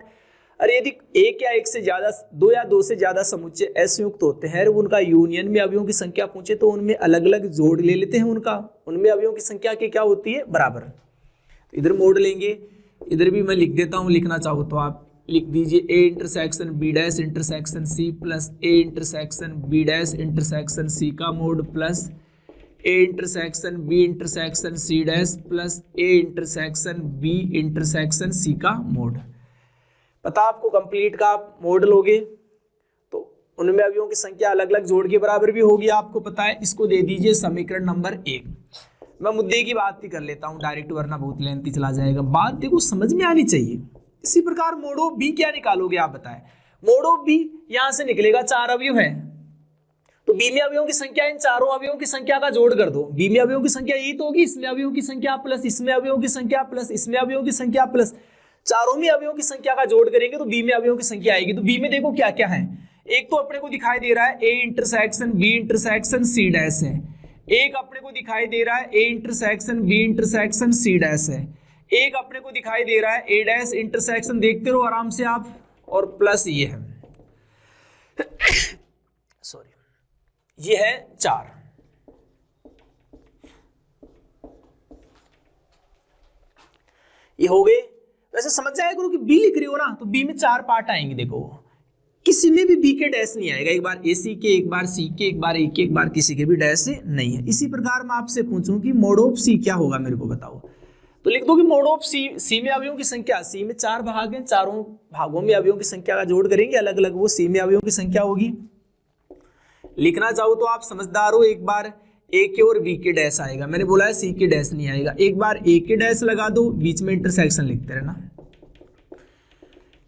अरे यदि एक या एक से ज्यादा, दो या दो से ज्यादा समुच्चय संयुक्त होते हैं, उनका यूनियन में अवयवों की संख्या पूछे तो उनमें अलग अलग जोड़ ले लेते हैं, उनमें अवयवों की संख्या की क्या होती है, बराबर। तो इधर मोड लेंगे, इधर भी मैं लिख देता हूं, लिखना चाहो तो आप लिख दीजिए A intersection B dash intersection C plus A intersection B dash intersection C का mod plus A intersection B intersection C dash plus A intersection B intersection C का मोड। पता आपको कंप्लीट का आप मोड लोगे तो उनमें अवयवों की संख्या अलग अलग जोड़ के बराबर भी होगी, आपको पता है। इसको दे दीजिए समीकरण नंबर 1। मैं मुद्दे की बात ही कर लेता हूं डायरेक्ट, वरना बहुत लेंथी चला जाएगा। बात देखो समझ में आनी चाहिए। इसी प्रकार मोड ऑफ बी क्या निकालोगे आप बताएं। मोड ऑफ बी यहां से निकलेगा, 4 अवयव है तो बी में अवयवों की संख्या, इन चारों अवयवों की संख्या का जोड़ कर दो। बी में अवयवों की संख्या यही तो होगी, इसमें अवयवों की संख्या प्लस इसमें अवयवों की संख्या प्लस इसमें अवयवों की संख्या प्लस, चारों में अवयवों की संख्या का जोड़ करेंगे तो बी में अवयवों की संख्या आएगी। तो बी में देखो क्या क्या है, एक तो अपने को दिखाई दे रहा है A intersection B intersection C dash है, एक अपने को दिखाई दे रहा है A intersection B intersection C dash है, एक अपने को दिखाई दे रहा है ए डैश इंटरसेक्शन, देखते रहो आराम से आप, और प्लस ये है सॉरी ये है 4। ये हो गए। वैसे समझ जाएगा करो कि बी लिख रही हो ना तो बी में 4 पार्ट आएंगे। देखो किसी में भी बी के डैश नहीं आएगा, एक बार ए सी के, एक बार सी के, एक बार ए के, एक बार किसी के भी डैश नहीं है। इसी प्रकार मैं आपसे पूछूं कि मोड ऑफ सी क्या होगा, मेरे को बताओ। तो लिख दो कि मोड ऑफ सी, सी में अवयवों की संख्या, सी में 4 भाग हैं, चारों भागों में अवयवों की संख्या का जोड़ करेंगे अलग अलग, वो सी में अवयवों की संख्या होगी। लिखना चाहो तो आप समझदार हो, एक बार ए के और बी के डैश आएगा, मैंने बोला है सी के डैश नहीं आएगा। एक बार ए के डैश लगा दो, बीच में इंटरसेक्शन लिखते रहना,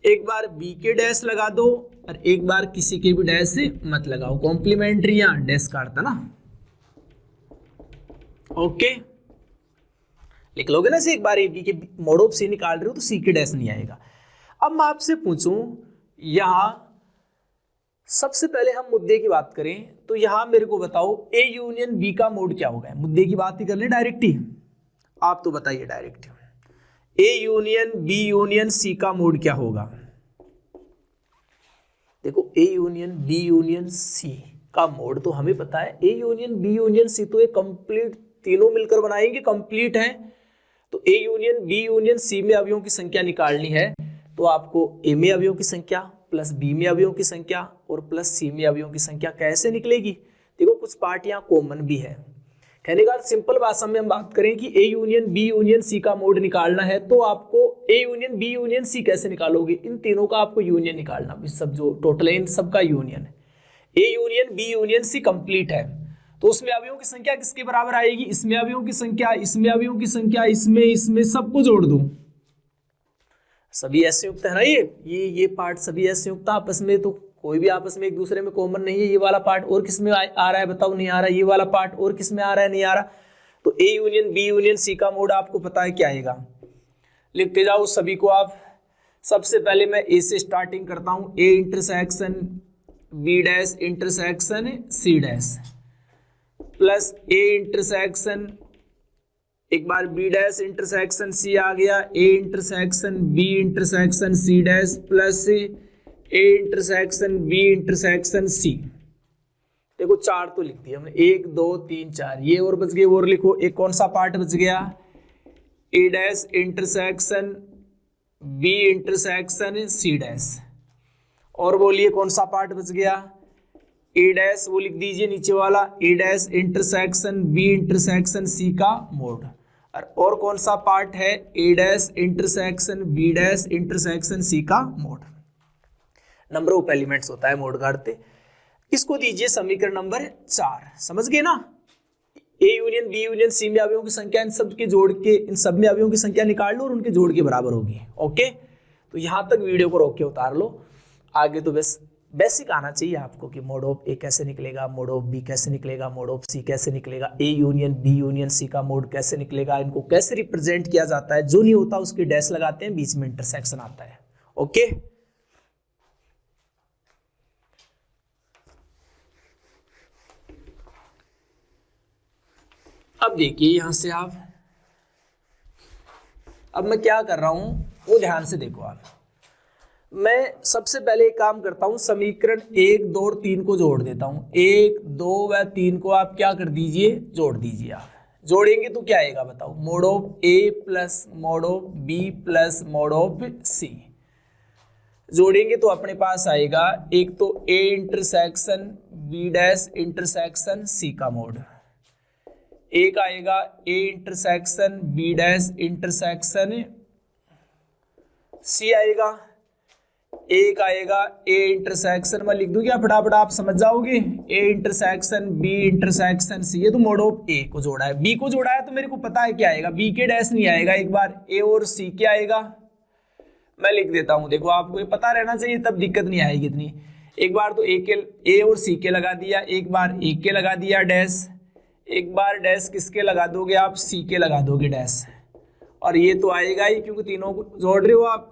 एक बार बी के डैश लगा दो और एक बार किसी के भी डैश से मत लगाओ, कॉम्प्लीमेंट्री या डैश काटता ना। ओके लिख लोगे ना से, एक बार ए बी के मोड ऑफ सी निकाल रहे हो तो सी के डैश नहीं आएगा। अब मैं आपसे पूछूं, यहां सबसे पहले हम मुद्दे की बात करें तो यहां मेरे को बताओ ए यूनियन बी का मोड क्या होगा। मुद्दे की बात ही कर ले डायरेक्ट ही, आप तो बताइए direct, A union B union C का मोड क्या होगा। देखो A union B union C का मोड तो हमें पता है, A union B union C तो एक कंप्लीट, तीनों मिलकर बनाएंगे कंप्लीट है। तो A union B union C में अवयवों की संख्या निकालनी है तो आपको ए में अवयवों की संख्या प्लस बी में अवयवों की संख्या और प्लस सी में अवयवों की संख्या कैसे निकलेगी। देखो कुछ पार्ट यहाँ कॉमन भी है। कहने का सिंपल भाषा में हम बात करें कि A union B union C का मोड निकालना है तो आपको A union B union C कैसे निकालोगे, इन तीनों का आपको यूनियन निकालना, सब जो टोटल है इन सबका यूनियन है। A union B union C complete है तो उसमें अवयवों की संख्या किसके बराबर आएगी, इसमें अवयवों की संख्या, इसमें अवयवों की संख्या, इसमें सबको जोड़ दो, सभी संयुक्त है ना। ये पार्ट सभी संयुक्त आपस में, तो कोई भी आपस में एक दूसरे में कॉमन नहीं है। ये वाला पार्ट और किस में आ रहा है बताओ, नहीं आ रहा। ये वाला पार्ट और किस में आ रहा है, नहीं आ रहा। तो A union B union C का मोड आपको पता है क्या आएगा, लिखते जाओ सभी को आप। सबसे पहले मैं ए से स्टार्टिंग करता हूं, A intersection B dash intersection C dash plus A intersection, एक बार बी डैश इंटरसेक्शन सी आ गया, A intersection B intersection C dash plus A intersection B intersection C. देखो 4 तो लिख दिया हमने, 1 2 3 4, ये और बच गए, और लिखो एक कौन सा पार्ट बच गया, A dash intersection B intersection C dash, और बोलिए कौन सा पार्ट बच गया, ए डैश वो लिख दीजिए नीचे वाला, A dash intersection B intersection C का मोड। और कौन सा पार्ट है, A dash intersection B dash intersection C का मोड। नंबर ऑफ एलिमेंट्स होता है मोड काटते। इसको दीजिए समीकरण नंबर 4। समझ गए ना, A union B union C में अवयवों की संख्या, इन सब के जोड़ के इन सब में अवयवों की संख्या निकाल लो और उनके जोड़ के बराबर होगी। ओके, तो यहां तक वीडियो को रोक के उतार लो, आगे तो बस बेसिक आना चाहिए आपको कि मोड ऑफ ए कैसे निकलेगा, मोड ऑफ बी कैसे निकलेगा, मोड ऑफ सी कैसे निकलेगा, A union B union C का मोड कैसे निकलेगा, इनको कैसे रिप्रेजेंट किया जाता है। जो नहीं होता उसके डैश लगाते हैं, बीच में इंटरसेक्शन आता है। ओके, अब देखिए यहां से आप, अब मैं क्या कर रहा हूं वो ध्यान से देखो आप। मैं सबसे पहले एक काम करता हूं, समीकरण 1 2 और 3 को जोड़ देता हूं। 1 2 व 3 को आप क्या कर दीजिए, जोड़ दीजिए। आप जोड़ेंगे तो क्या आएगा बताओ, mod of A plus mod of B plus mod of C. जोड़ेंगे तो अपने पास आएगा एक तो A intersection B dash intersection C का मोड, एक आएगा A intersection B dash intersection C आएगा, एक आएगा ए इंटरसेक्शन, मैं लिख दूं क्या फटाफट आप समझ जाओगे, A intersection B intersection C. ये तो मोड ऑफ ए को जोड़ा है, बी को जोड़ा है तो मेरे को पता है क्या आएगा, बी के डैश नहीं आएगा, एक बार ए और सी के आएगा। मैं लिख देता हूं, देखो आपको ये पता रहना चाहिए तब दिक्कत नहीं आएगी इतनी। एक बार तो ए और सी के लगा दिया, एक बार ए के लगा दिया डैश, एक बार डैश किसके लगा दोगे आप, सी के लगा दोगे डैश, और ये तो आएगा ही क्योंकि तीनों को जोड़ रहे हो आप।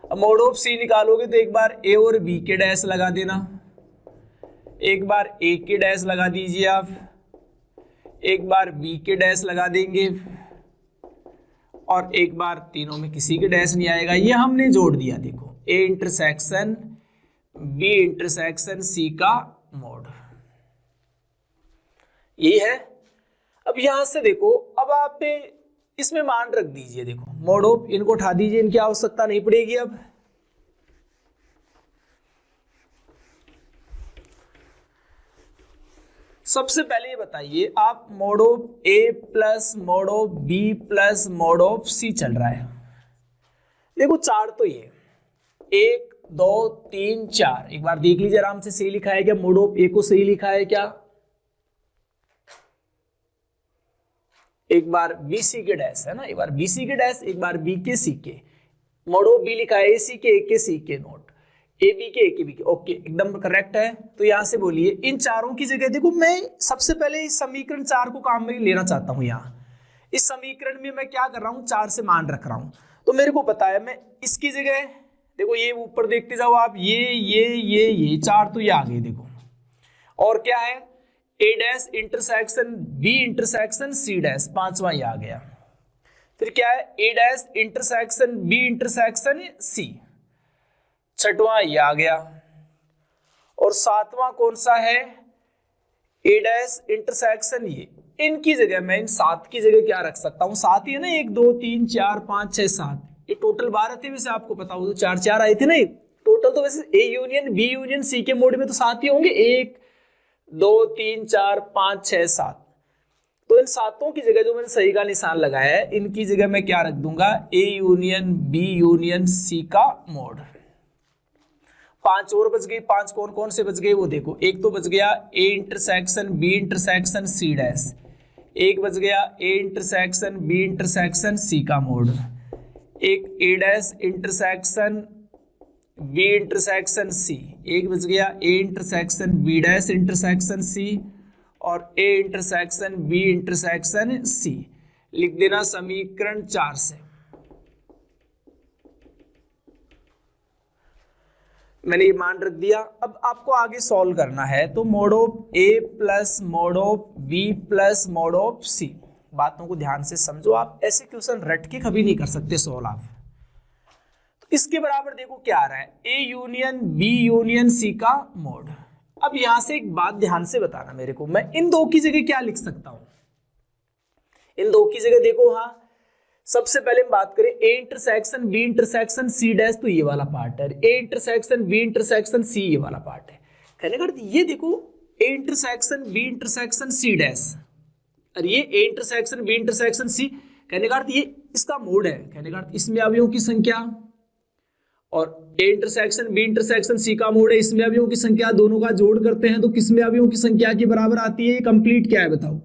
अब मोड ऑफ सी निकालोगे तो एक बार ए और बी के डैश लगा देना, एक बार ए के डैश लगा दीजिए आप, एक बार बी के डैश लगा देंगे, और एक बार तीनों में किसी के डैश नहीं आएगा। ये हमने जोड़ दिया, देखो A intersection B intersection C का मोड, ये है। अब यहां से देखो, अब आप इसमें मान रख दीजिए, देखो मोड ऑफ, इनको उठा दीजिए, इनकी आवश्यकता नहीं पड़ेगी। अब सबसे पहले ये बताइए आप, mod of A plus mod of B plus mod of C चल रहा है। देखो चार तो ये 1 2 3 4, एक बार देख लीजिए आराम से, सही लिखा है क्या, मोड ऑफ ए को सही लिखा है क्या, एक बार बी सी के डैश है ना, एक बार बी सी के डैश, एक बार बी के सी के, मोड ऑफ बी लिखा है ए सी के, ए के सी के, नोट ए बी के, ए के बी के। ओके, एकदम करेक्ट है। तो यहां से बोलिए इन चारों की जगह, देखो मैं सबसे पहले इस समीकरण 4 को काम में लेना चाहता हूं। यहाँ इस समीकरण में मैं क्या कर रहा हूं, 4 से मान रख रहा हूं, तो मेरे को पता है मैं इसकी जगह, देखो ये ऊपर देखते जाओ आप, ये 4 तो ये आ गए, देखो और क्या है, A dash intersection B intersection C dash, 5वां ये आ गया। फिर क्या है, A dash intersection B intersection C, 6वां ये आ गया। और 7वां कौन सा है, ए डैश इंटरसेक्शन ये। इनकी जगह मैं इन 7 की जगह क्या रख सकता हूं, 7 ही है ना, 1 2 3 4 5 6 7, ये टोटल 12 थे। वैसे आपको पता हो तो 4 4 आए थे ना टोटल, तो वैसे A union B union C के मोड में तो 7 ही होंगे, 1 2 3 4 5 6 7। तो इन 7 की जगह जो मैंने सही का निशान लगाया है, इनकी जगह मैं क्या रख दूंगा, A union B union C का मोड। 5 और बच गई, 5 कौन कौन से बच गए वो देखो, एक तो बच गया A intersection B intersection C dash, एक बच गया A intersection B intersection C का मोड, एक A dash intersection B intersection C, एक बच गया A intersection B dash intersection C, और A intersection B intersection C. लिख देना समीकरण 4 से। मैंने ये मान रख दिया। अब आपको आगे सॉल्व करना है, तो mod of A plus mod of B plus mod of C. बातों को ध्यान से समझो, आप ऐसे क्वेश्चन रट के कभी नहीं कर सकते सॉल्व आप। तो इसके बराबर देखो क्या आ रहा है, A union B union C का मोड। अब यहां से एक बात ध्यान से बताना मेरे को, मैं इन दो की जगह क्या लिख सकता हूं, इन दो की जगह देखो, हाँ सबसे पहले हम बात करें A intersection B intersection C dash, तो ये वाला पार्ट है। A intersection B intersection C, ये वाला पार्ट है। कहने का अर्थ ये देखो, A intersection B intersection C dash, और ये A intersection B intersection C, कहने का अर्थ ये इसका मोड है। कहने का अर्थ इसमें अवयवों की संख्या, और A intersection B intersection C का मोड है, इसमें अवयवों की संख्या, दोनों का जोड़ करते हैं तो किसमें अवयवों की संख्या के बराबर आती है? ये कंप्लीट क्या है बताओ?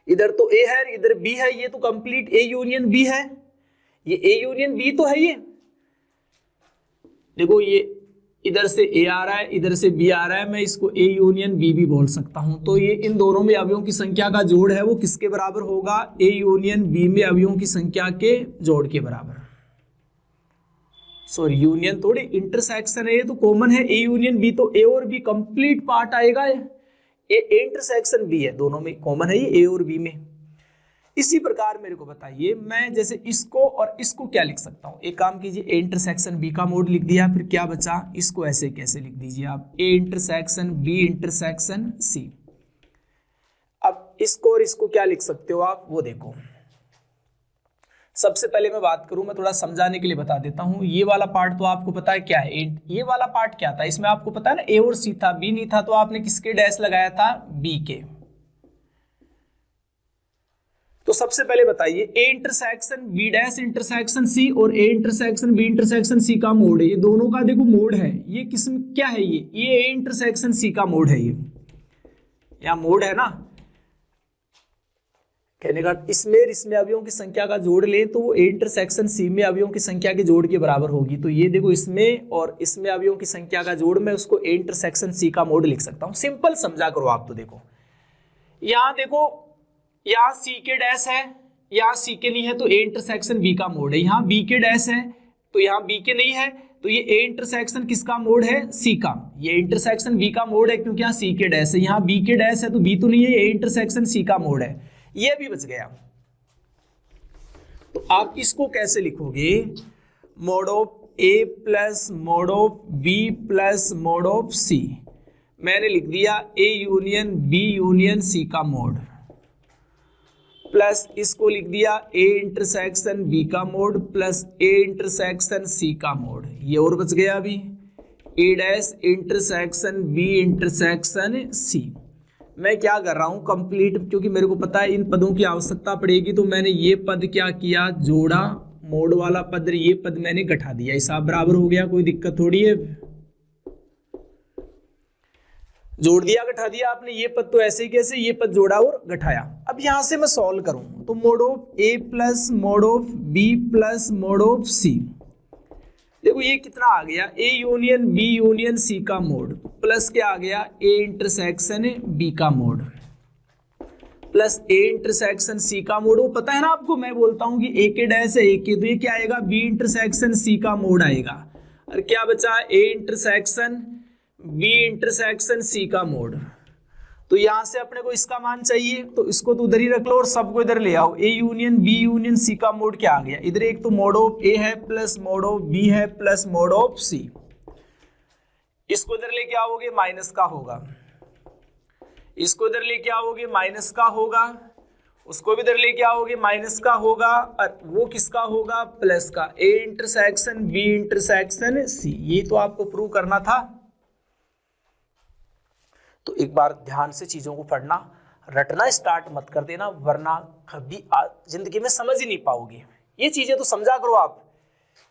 इधर तो ए है, इधर बी है, ये तो कंप्लीट ए यूनियन बी है, ये ए यूनियन बी तो है। ये देखो, ये इधर से ए आ रहा है, इधर से बी आ रहा है, मैं इसको ए यूनियन बी भी बोल सकता हूं। तो ये इन दोनों में अवयवों की संख्या का जोड़ है, वो किसके बराबर होगा? ए यूनियन बी में अवयवों की संख्या के जोड़ के बराबर। सॉरी, यूनियन थोड़ी, इंटरसेक्शन है, ये तो कॉमन है। ए यूनियन बी तो ए और बी कंप्लीट पार्ट आएगा। ए इंटरसेक्शन बी है, दोनों में कॉमन है ये ए और बी में। इसी प्रकार मेरे को बताइए, मैं जैसे इसको और इसको क्या लिख सकता हूं? एक काम कीजिए, ए इंटरसेक्शन बी का मोड लिख दिया, फिर क्या बचा? इसको ऐसे कैसे लिख दीजिए आप? A intersection B intersection C. अब इसको और इसको क्या लिख सकते हो आप, वो देखो। सबसे पहले मैं बात करूं, मैं थोड़ा समझाने के लिए बता देता हूं। ये वाला पार्ट तो आपको पता है क्या है, ये वाला पार्ट क्या था? इसमें आपको पता है ना, ए और सी था, बी नहीं था, तो आपने किसके डैश लगाया था? बी के। तो सबसे पहले बताइए, A intersection B dash intersection C और A intersection B intersection C का मोड है, ये दोनों का देखो मोड है। ये किसमें क्या है? ये ए इंटरसेक्शन सी का मोड है। ये यहां मोड है ना। कहने का इसमें अवयवों की संख्या का जोड़ लें तो वो ए इंटरसेक्शन सी में अवयवों की संख्या के जोड़ के बराबर होगी। तो ये देखो, इसमें और इसमें अवयवों की संख्या का जोड़, मैं उसको ए इंटरसेक्शन सी का मोड लिख सकता हूं। सिंपल समझा करो आप। तो देखो, यहां देखो, यहां सी के डैश है, यहां सी के नहीं है, तो ए इंटरसेक्शन बी का मोड है। यहां बी के डैश है, तो यहां बी के नहीं है, तो ये ए इंटरसेक्शन किसका मोड है? सी का। ये इंटरसेक्शन बी का मोड है क्योंकि यहां सी के डैश है, यहां बी के डैश है, तो बी तो नहीं है, ए इंटरसेक्शन सी का मोड है। ये भी बच गया। तो आप इसको कैसे लिखोगे? Mod of A plus mod of B plus mod of C. मैंने लिख दिया A union B union C का मोड, प्लस इसको लिख दिया ए इंटरसेक्शन बी का mod plus A intersection C का मोड। ये और बच गया अभी, A dash intersection B intersection C. मैं क्या कर रहा हूं? कंप्लीट, क्योंकि मेरे को पता है इन पदों की आवश्यकता पड़ेगी, तो मैंने ये पद क्या किया? जोड़ा। मोड वाला पद, ये पद मैंने घटा दिया, हिसाब बराबर हो गया, कोई दिक्कत थोड़ी है। जोड़ दिया, घटा दिया आपने। ये पद तो ऐसे ही कैसे, ये पद जोड़ा और घटाया। अब यहां से मैं सॉल्व करूं तो mod of A plus mod of B plus mod of C, देखो ये कितना आ गया? A union B union C का मोड प्लस क्या आ गया? ए इंटरसेक्शन बी का mod plus A intersection C का मोड। वो पता है ना आपको, मैं बोलता हूं कि ए के डैश है ए के, तो ये क्या आएगा? बी इंटरसेक्शन सी का मोड आएगा। और क्या बचा? A intersection B intersection C का मोड। तो यहां से अपने को इसका मान चाहिए, तो इसको तो उधर ही रख लो और सबको इधर ले आओ। A union B union C का मोड क्या आ गया? इधर एक तो मोड ऑफ ए है प्लस मोड ऑफ बी है प्लस मोड ऑफ सी। इसको इधर लेके आओगे माइनस का होगा, इसको इधर लेके आओगे माइनस का होगा, उसको भी इधर लेके आओगे माइनस का होगा, और वो किसका होगा? प्लस का। A intersection B intersection C, ये तो आपको प्रूव करना था। तो एक बार ध्यान से चीजों को पढ़ना, रटना स्टार्ट मत कर देना, वरना कभी जिंदगी में समझ ही नहीं पाओगे। ये चीजें तो समझा करो आप,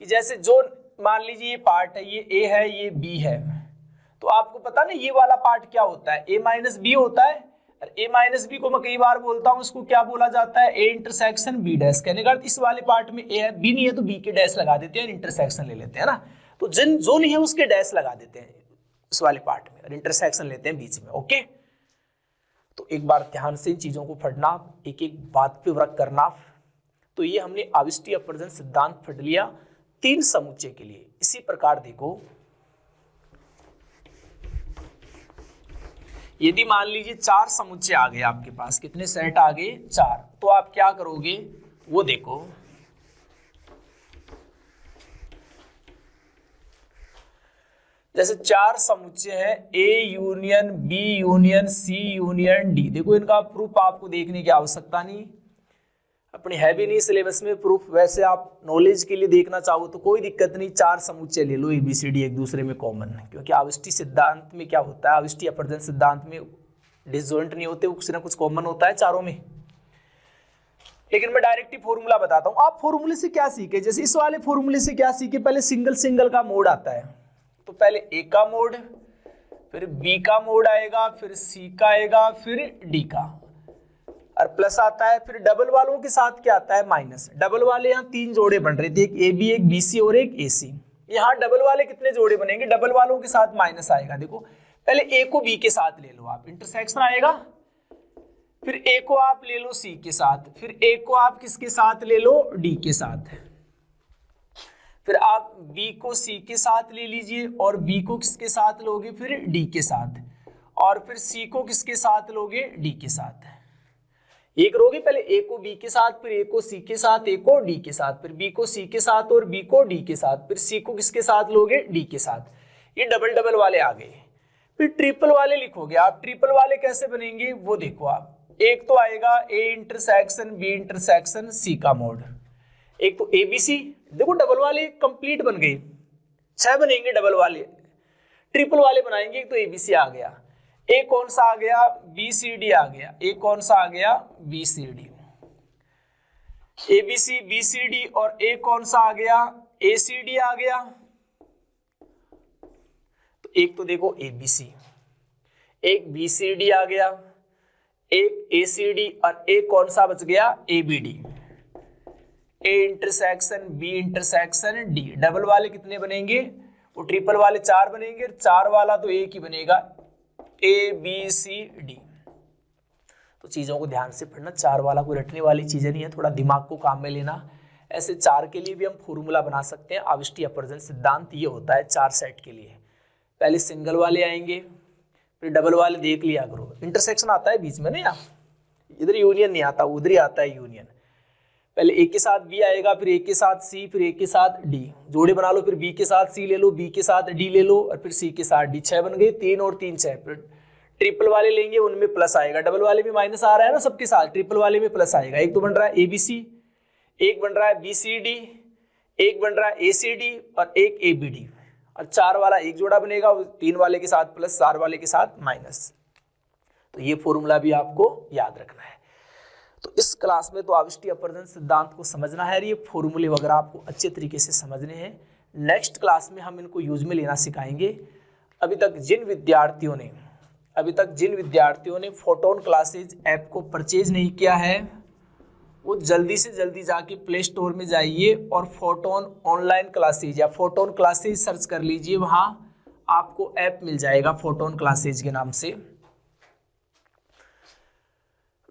कि जैसे जो मान लीजिए ये पार्ट है, ये ए है, ये बी है, तो आपको पता ना ये वाला पार्ट क्या होता है? ए माइनस बी होता है। और ए माइनस बी को मैं कई बार बोलता हूं, इसको क्या बोला जाता है? A intersection B dash. कहने का इस वाले पार्ट में ए है, बी नहीं है, तो बी के डैश लगा देते हैं, इंटरसेक्शन ले लेते हैं ना। तो जो नहीं है उसके डैश लगा देते हैं उस वाले पार्ट में, और इंटरसेक्शन लेते हैं बीच में। ओके, तो एक बार ध्यान से इन चीजों को पढ़ना, एक एक बात पे वर्क करना। तो ये हमने आविष्टि अपवर्जन सिद्धांत पढ़ लिया 3 समुच्चय के लिए। इसी प्रकार देखो, यदि मान लीजिए 4 समुच्चय आ गए आपके पास, कितने सेट आ गए? 4, तो आप क्या करोगे वो देखो। जैसे 4 समुच्चय है, A union B union C union D. देखो इनका प्रूफ आपको देखने की आवश्यकता नहीं, अपनी है भी नहीं सिलेबस में प्रूफ, वैसे आप नॉलेज के लिए देखना चाहो तो कोई दिक्कत नहीं, 4 समुच्चय ले लो ABCD एक दूसरे में कॉमन, क्योंकि आवृष्टि सिद्धांत में क्या होता है, आवृष्टि अपवर्जन सिद्धांत में डिसजॉइंट नहीं होते, कुछ ना कुछ कॉमन होता है चारों में। लेकिन मैं डायरेक्ट ही फॉर्मूला बताता हूँ। आप फॉर्मूले से क्या सीखे, जैसे इस वाले फॉर्मूले से क्या सीखे, पहले सिंगल सिंगल का मोड आता है, तो पहले A का मोड, फिर B का मोड आएगा, फिर C का आएगा, फिर D का, और प्लस आता है। फिर डबल वालों के साथ क्या आता है, माइनस। डबल वाले यहाँ 3 जोड़े बन रहे थे, एक AB, एक BC और एक AC। यहाँ डबल वाले कितने जोड़े बनेंगे, डबल वालों के साथ माइनस आएगा। देखो पहले A को B के साथ ले लो आप, इंटरसेक्शन आएगा, फिर A को आप ले लो C के साथ, फिर A को आप किसके साथ ले लो, D के साथ, फिर आप B को C के साथ ले लीजिए, और B को किसके साथ लोगे, फिर D के साथ, और फिर C को किसके साथ लोगे, D के साथ। ये करोगे, पहले A को B के साथ, फिर A को C के साथ, A को D के साथ, फिर B को C के साथ और B को D के साथ, फिर C को किसके साथ लोगे, D के साथ। ये डबल डबल वाले आ गए। फिर ट्रिपल वाले लिखोगे आप। ट्रिपल वाले कैसे बनेंगे वो देखो आप, एक तो आएगा A intersection B intersection C का मोड, एक तो ABC। देखो डबल वाले कंप्लीट बन गए, 6 बनेंगे डबल वाले। ट्रिपल वाले बनाएंगे, एक तो ABC आ गया, एक कौन सा आ गया, BCD आ गया, एक कौन सा आ गया, BCD, ABC BCD, और एक कौन सा आ गया, ACD आ गया। तो एक तो देखो ABC, एक BCD आ गया, एक ACD, और एक कौन सा बच गया, ABD, A intersection B intersection D। Double वाले कितने बनेंगे, वो ट्रिपल वाले 4 बनेंगे, 4 वाला तो एक ही बनेगा, ABCD। तो चीजों को ध्यान से पढ़ना, 4 वाला कोई रटने वाली चीजें नहीं है, थोड़ा दिमाग को काम में लेना। ऐसे 4 के लिए भी हम फॉर्मूला बना सकते हैं। आवृष्टि अपवर्जन सिद्धांत ये होता है 4 सेट के लिए। पहले सिंगल वाले आएंगे, फिर डबल वाले देख लिया करो, इंटरसेक्शन आता है बीच में ना, यहाँ इधर यूनियन नहीं आता, उधर ही आता है यूनियन। पहले A के साथ B आएगा, फिर A के साथ C, फिर A के साथ D, जोड़े बना लो, फिर B के साथ C ले लो, B के साथ D ले लो, और फिर C के साथ D। 6 बन गए, 3 और 3 6। फिर ट्रिपल वाले लेंगे, उनमें प्लस आएगा, डबल वाले में माइनस आ रहा है ना सबके साथ, ट्रिपल वाले में प्लस आएगा। एक तो बन रहा है ABC, एक बन रहा है BCD, एक बन रहा है ACD, और एक ABD, और 4 वाला एक जोड़ा बनेगा, 3 वाले के साथ प्लस, 4 वाले के साथ माइनस। तो ये फॉर्मूला भी आपको याद रखना है। तो इस क्लास में तो आवृष्टि अपवर्जन सिद्धांत को समझना है, ये फॉर्मूले वगैरह आपको अच्छे तरीके से समझने हैं। नेक्स्ट क्लास में हम इनको यूज में लेना सिखाएंगे। अभी तक जिन विद्यार्थियों ने फोटोन क्लासेज ऐप को परचेज नहीं किया है, वो जल्दी से जल्दी जाके प्ले स्टोर में जाइए और फोटोन ऑनलाइन क्लासेज या फोटोन क्लासेज सर्च कर लीजिए, वहाँ आपको ऐप मिल जाएगा फोटोन क्लासेज के नाम से।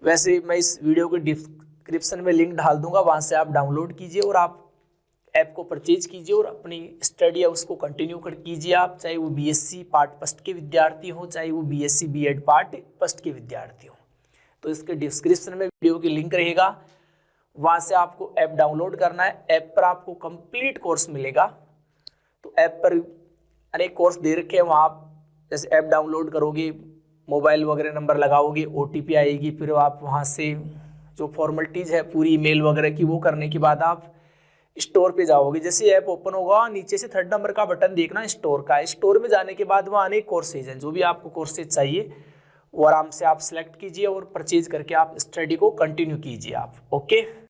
वैसे मैं इस वीडियो के डिस्क्रिप्शन में लिंक डाल दूंगा, वहाँ से आप डाउनलोड कीजिए और आप ऐप को परचेज कीजिए और अपनी स्टडी है उसको कंटिन्यू कर कीजिए आप, चाहे वो BSc पार्ट फर्स्ट के विद्यार्थी हो, चाहे वो BSc B.Ed पार्ट फर्स्ट के विद्यार्थी हो। तो इसके डिस्क्रिप्शन में वीडियो की लिंक रहेगा, वहाँ से आपको ऐप डाउनलोड करना है। ऐप पर आपको कंप्लीट कोर्स मिलेगा। तो ऐप पर अनेक कोर्स दे रखे हैं, वहाँ आप जैसे ऐप डाउनलोड करोगे, मोबाइल वगैरह नंबर लगाओगे, OTP आएगी, फिर आप वहाँ से जो फॉर्मेलिटीज़ है पूरी ईमेल वगैरह की वो करने के बाद आप स्टोर पे जाओगे। जैसे ऐप ओपन होगा, नीचे से 3rd नंबर का बटन देखना स्टोर का। स्टोर में जाने के बाद वहाँ अनेक कोर्सेज हैं, जो भी आपको कोर्सेज चाहिए वो आराम से आप सेलेक्ट कीजिए और परचेज करके आप स्टडी को कंटिन्यू कीजिए आप। ओके।